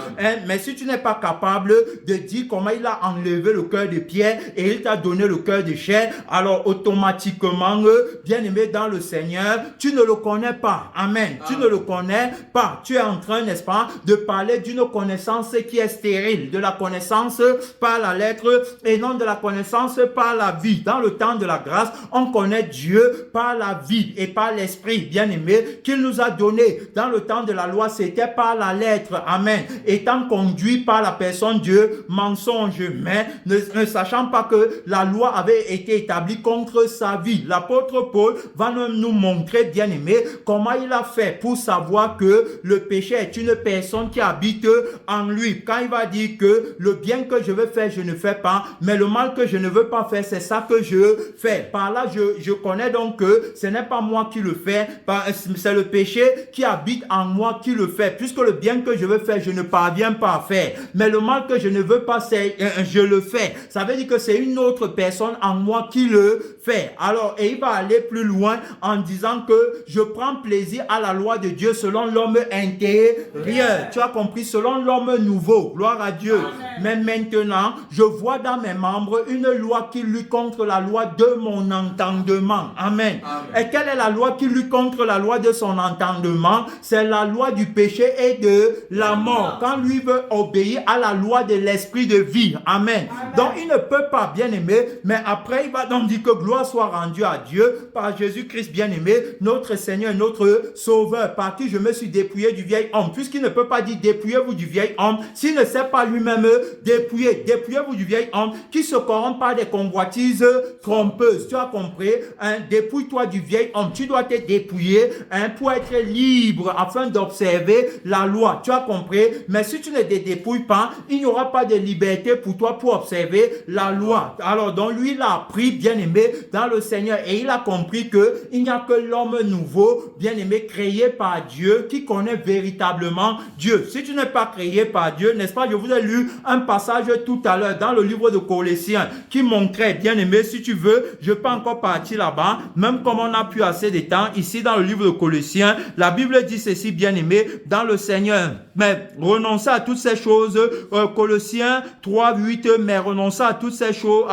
Mais si tu n'es pas capable de dire comment il a enlevé le cœur de pierre et il t'a donné le cœur de chair, alors automatiquement, bien aimé dans le Seigneur, tu ne le connais pas. Amen. Tu ne le connais pas. Tu es en train, n'est-ce pas, de parler d'une connaissance qui est stérile, de la connaissance par la lettre et non de la connaissance par la vie. Dans le temps de la grâce, on connaît Dieu par la vie et par l'esprit, bien aimé, qu'il nous a donné. Dans le temps de la loi, c'était par par la lettre, amen, étant conduit par la personne Dieu, mensonge, mais ne sachant pas que la loi avait été établie contre sa vie. L'apôtre Paul va nous montrer, bien aimé, comment il a fait pour savoir que le péché est une personne qui habite en lui. Quand il va dire que le bien que je veux faire, je ne fais pas, mais le mal que je ne veux pas faire, c'est ça que je fais. Par là, je connais donc que ce n'est pas moi qui le fais, c'est le péché qui habite en moi qui le fait. Puisque le bien que je veux faire, je ne parviens pas à faire. Mais le mal que je ne veux pas, je le fais. Ça veut dire que c'est une autre personne en moi qui le fait. Alors, et il va aller plus loin en disant que je prends plaisir à la loi de Dieu selon l'homme intérieur. Tu as compris, selon l'homme nouveau. Gloire à Dieu. Amen. Mais maintenant, je vois dans mes membres une loi qui lutte contre la loi de mon entendement. Amen. Amen. Et quelle est la loi qui lutte contre la loi de son entendement? C'est la loi du péché et de la mort. Quand lui veut obéir à la loi de l'esprit de vie. Amen. Amen. Donc, il ne peut pas, bien aimé, mais après, il va donc dire que gloire soit rendue à Dieu par Jésus-Christ, bien aimé, notre Seigneur, notre Sauveur, par qui je me suis dépouillé du vieil homme. Puisqu'il ne peut pas dire dépouillez-vous du vieil homme, s'il ne sait pas lui-même dépouiller. Dépouillez-vous du vieil homme qui se corrompt par des convoitises trompeuses. Tu as compris? Dépouille-toi du vieil homme. Tu dois te dépouiller pour être libre afin d'observer la loi. Tu as compris? Mais si tu ne te dépouilles pas, il n'y aura pas de liberté pour toi pour observer la loi. Alors donc lui, il a appris, bien aimé, dans le Seigneur, et il a compris que il n'y a que l'homme nouveau, bien aimé, créé par Dieu, qui connaît véritablement Dieu. Si tu n'es pas créé par Dieu, n'est-ce pas, je vous ai lu un passage tout à l'heure dans le livre de Colossiens qui montrait, bien aimé, si tu veux, je peux encore partir là-bas, même comme on n'a plus assez de temps, ici dans le livre de Colossiens, la Bible dit ceci, bien aimé, dans le Seigneur, mais renoncez à toutes ces choses, Colossiens 3:8, mais renoncez à toutes ces choses,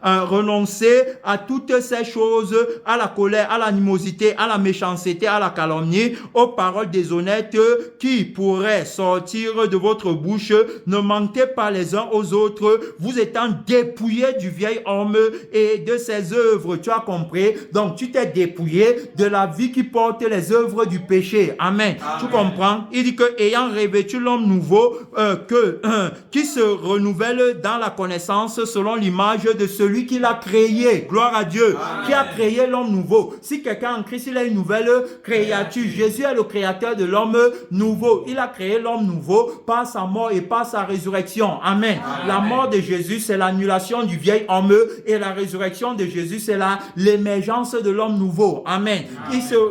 renoncer à toutes ces choses, à la colère, à l'animosité, à la méchanceté, à la calomnie, aux paroles déshonnêtes qui pourraient sortir de votre bouche. Ne mentez pas les uns aux autres, vous étant dépouillés du vieil homme et de ses œuvres. Tu as compris? Donc tu t'es dépouillé de la vie qui porte les œuvres du péché. Amen. Amen. Tu comprends? Il dit que ayant revêtu l'homme nouveau, qui se renouvelle dans la connaissance selon l'image de celui qui l'a créé. Gloire à Dieu. Amen. Qui a créé l'homme nouveau. Si quelqu'un en Christ, il a une nouvelle créature. Jésus est le créateur de l'homme nouveau. Il a créé l'homme nouveau par sa mort et par sa résurrection. Amen. Amen. La mort de Jésus, c'est l'annulation du vieil homme, et la résurrection de Jésus, c'est l'émergence de l'homme nouveau. Amen.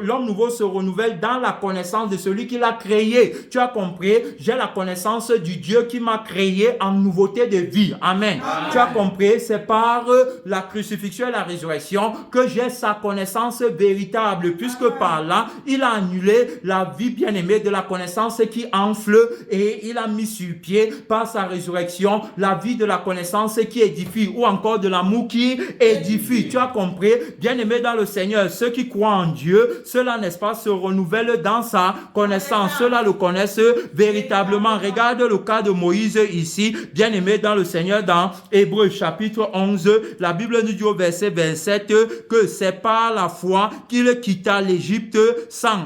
L'homme nouveau se renouvelle dans la connaissance de celui qui l'a créé. Tu as compris? J'ai la connaissance du Dieu qui m'a créé en nouveauté de vie. Amen. Amen. Tu as compris? C'est par la crucifixion et la résurrection que j'ai sa connaissance véritable, puisque par là, il a annulé la vie bien-aimée de la connaissance qui enfle, et il a mis sur pied par sa résurrection la vie de la connaissance qui édifie, ou encore de l'amour qui édifie. Tu as compris? Bien-aimé dans le Seigneur, ceux qui croient en Dieu, ceux-là, n'est-ce pas, se renouvellent dans sa connaissance. Ceux-là le connaissent véritablement. Regarde le cas de Moïse ici, bien-aimé dans le Seigneur, dans Hébreux chapitre 11, la Bible nous dit au verset 27 que c'est par la foi qu'il quitta l'Égypte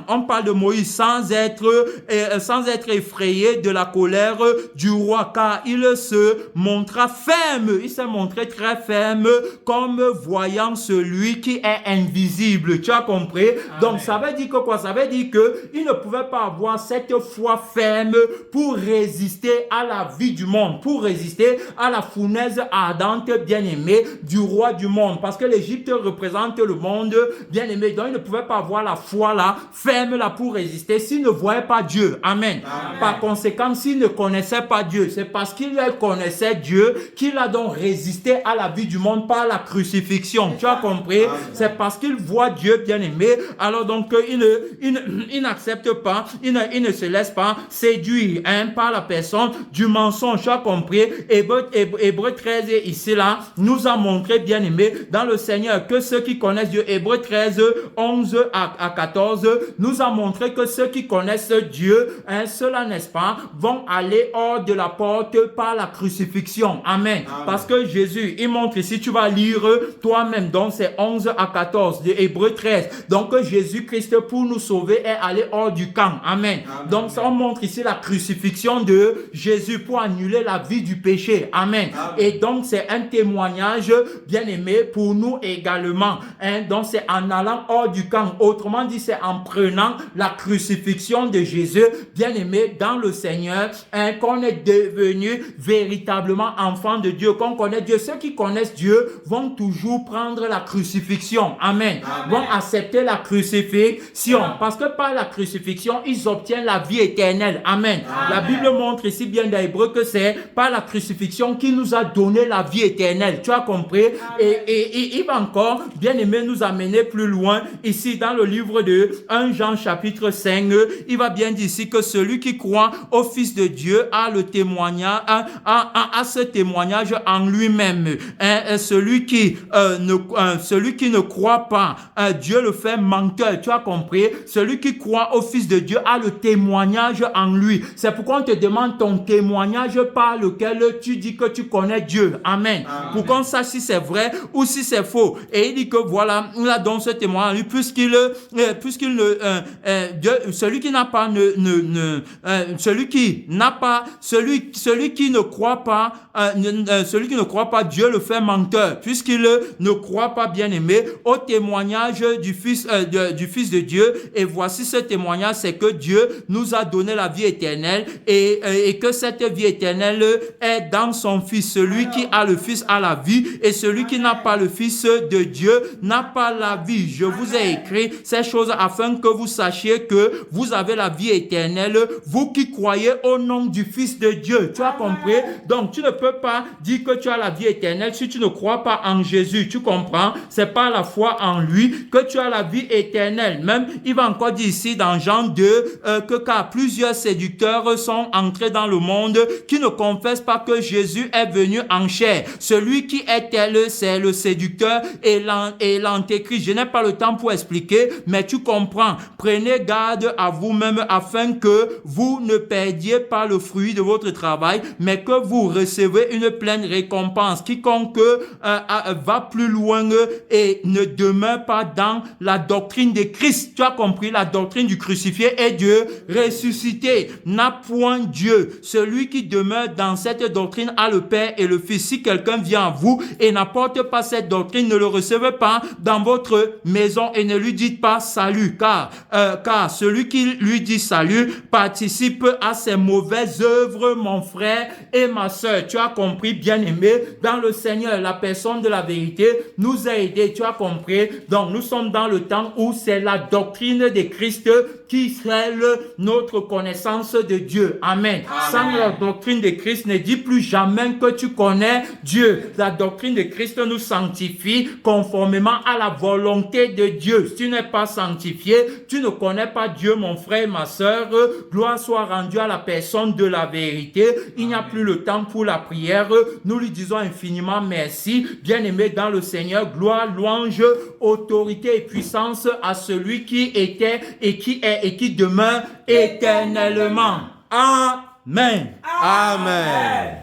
on parle de Moïse sans être effrayé de la colère du roi, car il se montra ferme. Il s'est montré très ferme, comme voyant celui qui est invisible. Tu as compris? Amen. Donc ça veut dire que quoi? Ça veut dire que il ne pouvait pas avoir cette foi ferme pour résister à la vie du monde, pour résister à la fournaise ardente, bien-aimée, du roi du monde, parce que l'Égypte représente le monde, bien-aimé. Donc il ne pouvait pas avoir la foi là, ferme là, pour résister s'il ne voyait pas Dieu. Amen. Amen. Par conséquent, s'il ne connaissait pas Dieu, c'est parce qu'il connaissait Dieu qu'il a donc résisté à la vie du monde par la crucifixion. Tu as compris? Amen. C'est parce qu'il voit Dieu, bien-aimé, alors donc il n'accepte pas, il ne se laisse pas séduire par la personne du mensonge. Tu as compris? Hébreux 13 ici là nous a montré, bien-aimé, dans le Seigneur, que ceux qui connaissent Dieu, Hébreux 13, 11 à 14, nous a montré que ceux qui connaissent Dieu, ceux-là, n'est-ce pas, vont aller hors de la porte que par la crucifixion. Amen. Parce que Jésus, il montre ici, tu vas lire toi-même, donc c'est 11 à 14 de Hébreux 13. Donc Jésus-Christ, pour nous sauver, est allé hors du camp. Amen. Donc ça montre ici la crucifixion de Jésus pour annuler la vie du péché. Amen. Et donc c'est un témoignage, bien aimé, pour nous également. Donc c'est en allant hors du camp. Autrement dit, c'est en prenant la crucifixion de Jésus, bien aimé, dans le Seigneur, qu'on est devenu véritablement enfant de Dieu, qu'on connaît Dieu. Ceux qui connaissent Dieu vont toujours prendre la crucifixion. Amen. Vont accepter la crucifixion. Parce que par la crucifixion, ils obtiennent la vie éternelle. Amen. La Bible montre ici bien dans Hébreux que c'est par la crucifixion qui nous a donné la vie éternelle. Tu as compris? Et il va encore, bien aimé, nous amener plus loin. Ici, dans le livre de 1 Jean chapitre 5, il va bien dire ici que celui qui croit au Fils de Dieu a le témoignage, a ce témoignage en lui-même. Celui qui ne croit pas, Dieu le fait menteur. Tu as compris? Celui qui croit au Fils de Dieu a le témoignage en lui. C'est pourquoi on te demande ton témoignage par lequel tu dis que tu connais Dieu. Amen. Pour qu'on sache si c'est vrai ou si c'est faux. Et il dit que voilà, il a donc ce témoignage en lui, celui qui n'a pas celui qui ne croit pas, Dieu le fait menteur, puisqu'il ne croit pas, bien aimé, au témoignage du Fils de Dieu. Et voici ce témoignage, c'est que Dieu nous a donné la vie éternelle et que cette vie éternelle est dans son Fils. Celui qui a le Fils a la vie, et celui qui n'a pas le Fils de Dieu n'a pas la vie. Je vous ai écrit ces choses afin que vous sachiez que vous avez la vie éternelle, vous qui croyez au nom du Fils de Dieu. Tu as compris? Donc tu ne peux pas dire que tu as la vie éternelle si tu ne crois pas en Jésus. Tu comprends? C'est par la foi en lui que tu as la vie éternelle. Même il va encore dire ici dans Jean 2 que car plusieurs séducteurs sont entrés dans le monde qui ne confessent pas que Jésus est venu en chair. Celui qui est tel, c'est le séducteur et l'antéchrist. Je n'ai pas le temps pour expliquer, mais tu comprends. Prenez garde à vous-même afin que vous ne perdiez pas le fruit de votre travail, mais que vous recevez une pleine récompense. Quiconque va plus loin et ne demeure pas dans la doctrine de Christ. Tu as compris? La doctrine du crucifié et Dieu ressuscité n'a point Dieu. Celui qui demeure dans cette doctrine a le Père et le Fils. Si quelqu'un vient à vous et n'apporte pas cette doctrine, ne le recevez pas dans votre maison et ne lui dites pas salut, car celui qui lui dit salut participe à ses mauvaises œuvres, mon frère et ma sœur. Tu as compris, bien-aimé, dans le Seigneur, la personne de la vérité nous a aidés. Tu as compris? Donc nous sommes dans le temps où c'est la doctrine de Christ qui scelle notre connaissance de Dieu. Amen. Sans la doctrine de Christ, ne dis plus jamais que tu connais Dieu. La doctrine de Christ nous sanctifie conformément à la volonté de Dieu. Si tu n'es pas sanctifié, tu ne connais pas Dieu, mon frère et ma sœur. Gloire soit rendue à la personne de la vérité. Il n'y a plus le temps pour la prière. Nous lui disons infiniment merci. Bien-aimé dans le Seigneur, gloire, louange, autorité et puissance à celui qui était et qui est et qui demeure éternellement. Amen. Amen.